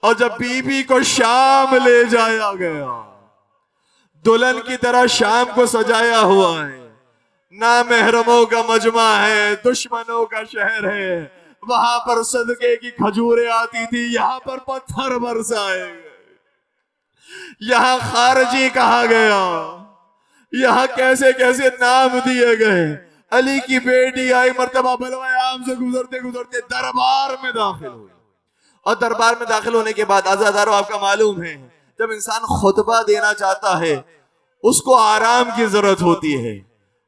اور جب بی بی کو شام لے جایا گیا، دلہن کی طرح شام کو سجایا ہوا ہے، نامحرموں کا مجمع ہے، دشمنوں کا شہر ہے. وہاں پر صدقے کی کھجوریں آتی تھی، یہاں پر پتھر برسائے گئے، یہاں خارجی کہا گیا، یہاں کیسے کیسے نام دیے گئے. علی کی بیٹی آئی مرتبہ بلوائے عام سے گزرتے گزرتے دربار میں داخل ہوئی، اور دربار میں داخل ہونے کے بعد عزادارو آپ کا معلوم ہے جب انسان خطبہ دینا چاہتا ہے اس کو آرام کی ضرورت ہوتی ہے،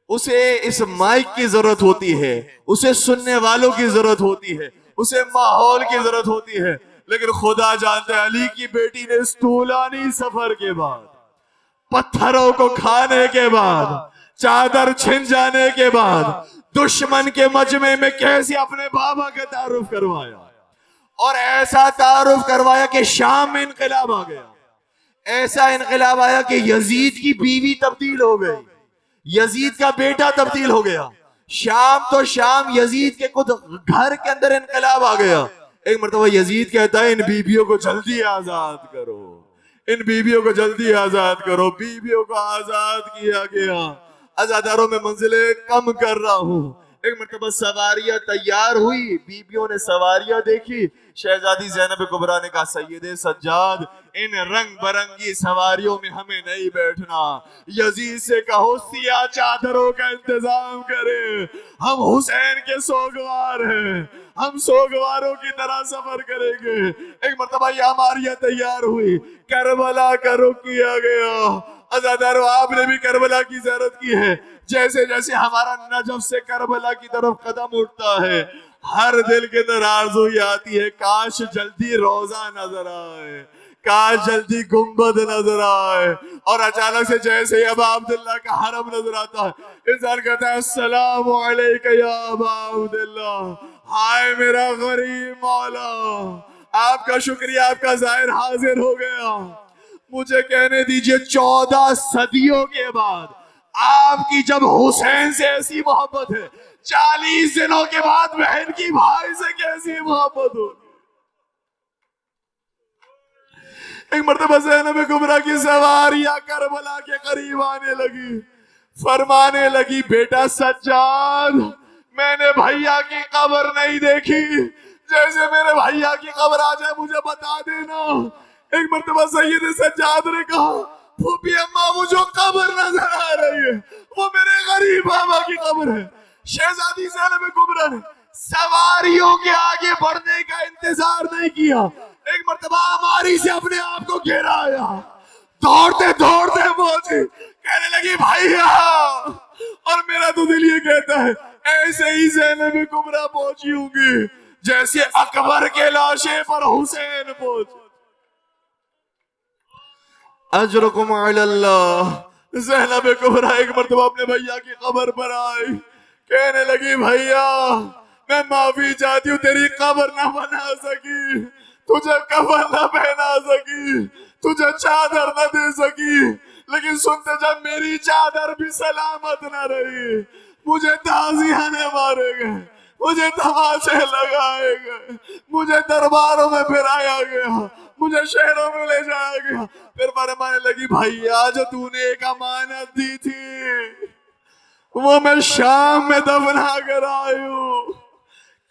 اسے اس مائک کی ضرورت ہوتی ہے، اسے سننے والوں کی ضرورت ہوتی ہے، اسے ماحول کی ضرورت ہوتی ہے. لیکن خدا جانتے ہیں علی کی بیٹی نے اس طولانی سفر کے بعد، پتھروں کو کھانے کے بعد، چادر چھن جانے کے بعد، دشمن کے مجمع میں کیسے اپنے بابا کا تعارف کروایا، اور ایسا تعارف کروایا کہ شام میں انقلاب آ گیا. ایسا انقلاب آیا کہ یزید کی بیوی تبدیل ہو گئی، یزید کا بیٹا تبدیل ہو گیا. شام تو شام یزید کے خود گھر کے اندر انقلاب آ گیا. ایک مرتبہ یزید کہتا ہے ان بیویوں کو جلدی آزاد کرو، ان بیویوں کو جلدی آزاد کرو. بیویوں کو آزاد کیا گیا. عزاداروں میں منزلیں کم کر رہا ہوں. ایک مرتبہ سواریاں تیار ہوئی، بیویوں نے سواریاں دیکھی. شہزادی زینب کبریٰ نے کہا سید سجاد ان رنگ برنگی سواریوں میں ہمیں نہیں بیٹھنا، یزید سے کہو سیاہ چادروں کا انتظام کرے، ہم حسین کے سوگوار ہیں، ہم سوگواروں کی طرح سفر کریں گے. ایک مرتبہ یہ ہماریاں تیار ہوئی، کربلا کا رخ کیا گیا. عزادارو آپ نے بھی کربلا کی زیارت کی ہے. جیسے جیسے ہمارا نجف سے کربلا کی طرف قدم اٹھتا ہے، ہر دل کے اندر آرزو یہ آتی ہے کاش جلدی روزہ نظر آئے، کاش جلدی گنبد نظر آئے. اور اچانک سے جیسے ابا عبداللہ کا حرم نظر آتا ہے، انسان کہتا ہے السلام علیکہ یا ابا عبداللہ. ہائے میرا غریب مولا، آپ کا شکریہ، آپ کا ظاہر حاضر ہو گیا. مجھے کہنے دیجئے 14 صدیوں کے بعد آپ کی جب حسین سے ایسی محبت ہے، 40 دنوں کے بعد بہن کی بھائی سے کیسی محبت ہو. ایک مرتبہ زینب کبریٰ کی سواریاں کربلا کے قریب آنے لگی، فرمانے لگی بیٹا سجاد میں نے بھیا کی قبر نہیں دیکھی، جیسے میرے بھیا کی قبر آ جائے مجھے بتا دینا. ایک مرتبہ سید سجاد نے کہا پھوپھی اماں وہ جو قبر نظر آ رہی ہے وہ میرے غریب بابا کی قبر ہے. شہزادی زینب کبریٰ نے سواریوں کے آگے بڑھنے کا انتظار نہیں کیا، ایک مرتبہ ہماری سے اپنے آپ کو گھیرایا، دوڑتے دوڑتے پہنچی، کہنے لگی بھائیا. اور میرا تو دل یہ کہتا ہے ایسے ہی زینب کبریٰ پہنچی ہوں گی جیسے اکبر کے لاشے پر حسین پہنچے. اجرکم علی اللہ. زینب کبریٰ ایک مرتبہ اپنے بھیا کی قبر پر آئی، کہنے لگی بھیا میں معافی چاہتی ہوں، تیری قبر نہ بنا سکی، تجھے کفن نہ پہنا سکی، تجھے چادر نہ دے سکی، لیکن سنتے جب میری چادر بھی سلامت نہ رہی، مجھے تعزیے مارے گئے، مجھے تماشے لگائے گئے، مجھے درباروں میں پھرایا گیا، مجھے شہروں میں لے جایا گیا. پھر فرمانے لگی بھائیا جو تو نے ایک امانت دی تھی وہ میں شام میں دفنا کر آئی ہوں.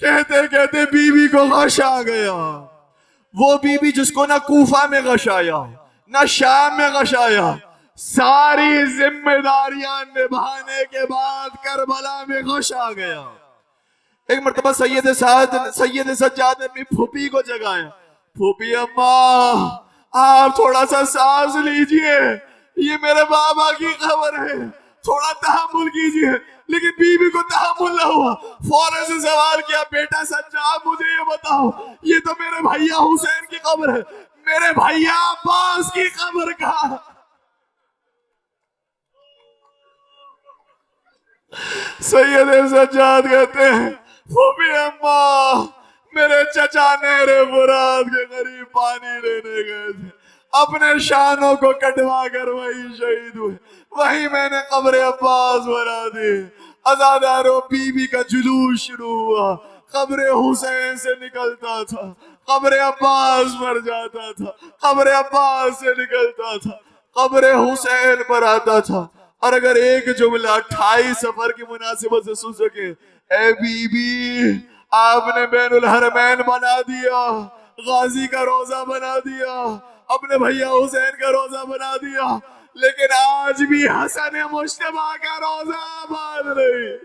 کہتے کہتے بیوی کو غش آ گیا. وہ بیوی جس کو نہ کوفہ میں غش آیا نہ شام میں غش آیا، ساری ذمہ داریاں نبھانے کے بعد کربلا میں غش آ گیا. ایک مرتبہ سید سجاد نے اپنی پھوپھی کو جگایا، پھوپھی اماں آپ تھوڑا سا سانس لیجئے، یہ میرے بابا کی خبر ہے، تھوڑا تحمل کیجئے. لیکن بیوی کو تحمل نہ ہوا، فوراً سے سوال کیا، بیٹا سجاد مجھے یہ بتاؤ، یہ تو میرے بھیا حسین کی قبر ہے، میرے بھیا عباس کی قبر کہاں؟ سید سجاد کہتے ہیں پھوپھی اماں، میرے چچا نہر فرات کے قریب پانی لینے گئے تھے، اپنے شانوں کو کٹوا کر وہی شہید ہوئے، وہی میں نے قبر عباس بنا دی. عزاداروں، بی بی کا جلوس شروع ہوا، قبر حسین سے نکلتا تھا، قبر عباس پر جاتا تھا، قبر عباس سے نکلتا تھا، قبر حسین پر آتا تھا. اور اگر ایک جملہ 28 سفر کی مناسبت سے سن سکے، اے بی بی، آپ نے بین الحرمین بنا دیا، غازی کا روزہ بنا دیا، اپنے بھیا حسین کا روزہ بنا دیا، لیکن آج بھی حسن مجتبیٰ کا روزہ آباد نہیں،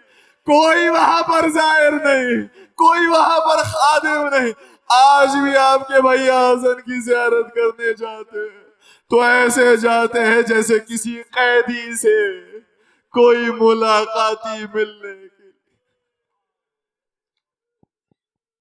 کوئی وہاں پر زائر نہیں، کوئی وہاں پر خادم نہیں. آج بھی آپ کے بھیا حسن کی زیارت کرنے جاتے ہیں تو ایسے جاتے ہیں جیسے کسی قیدی سے کوئی ملاقاتی ملنے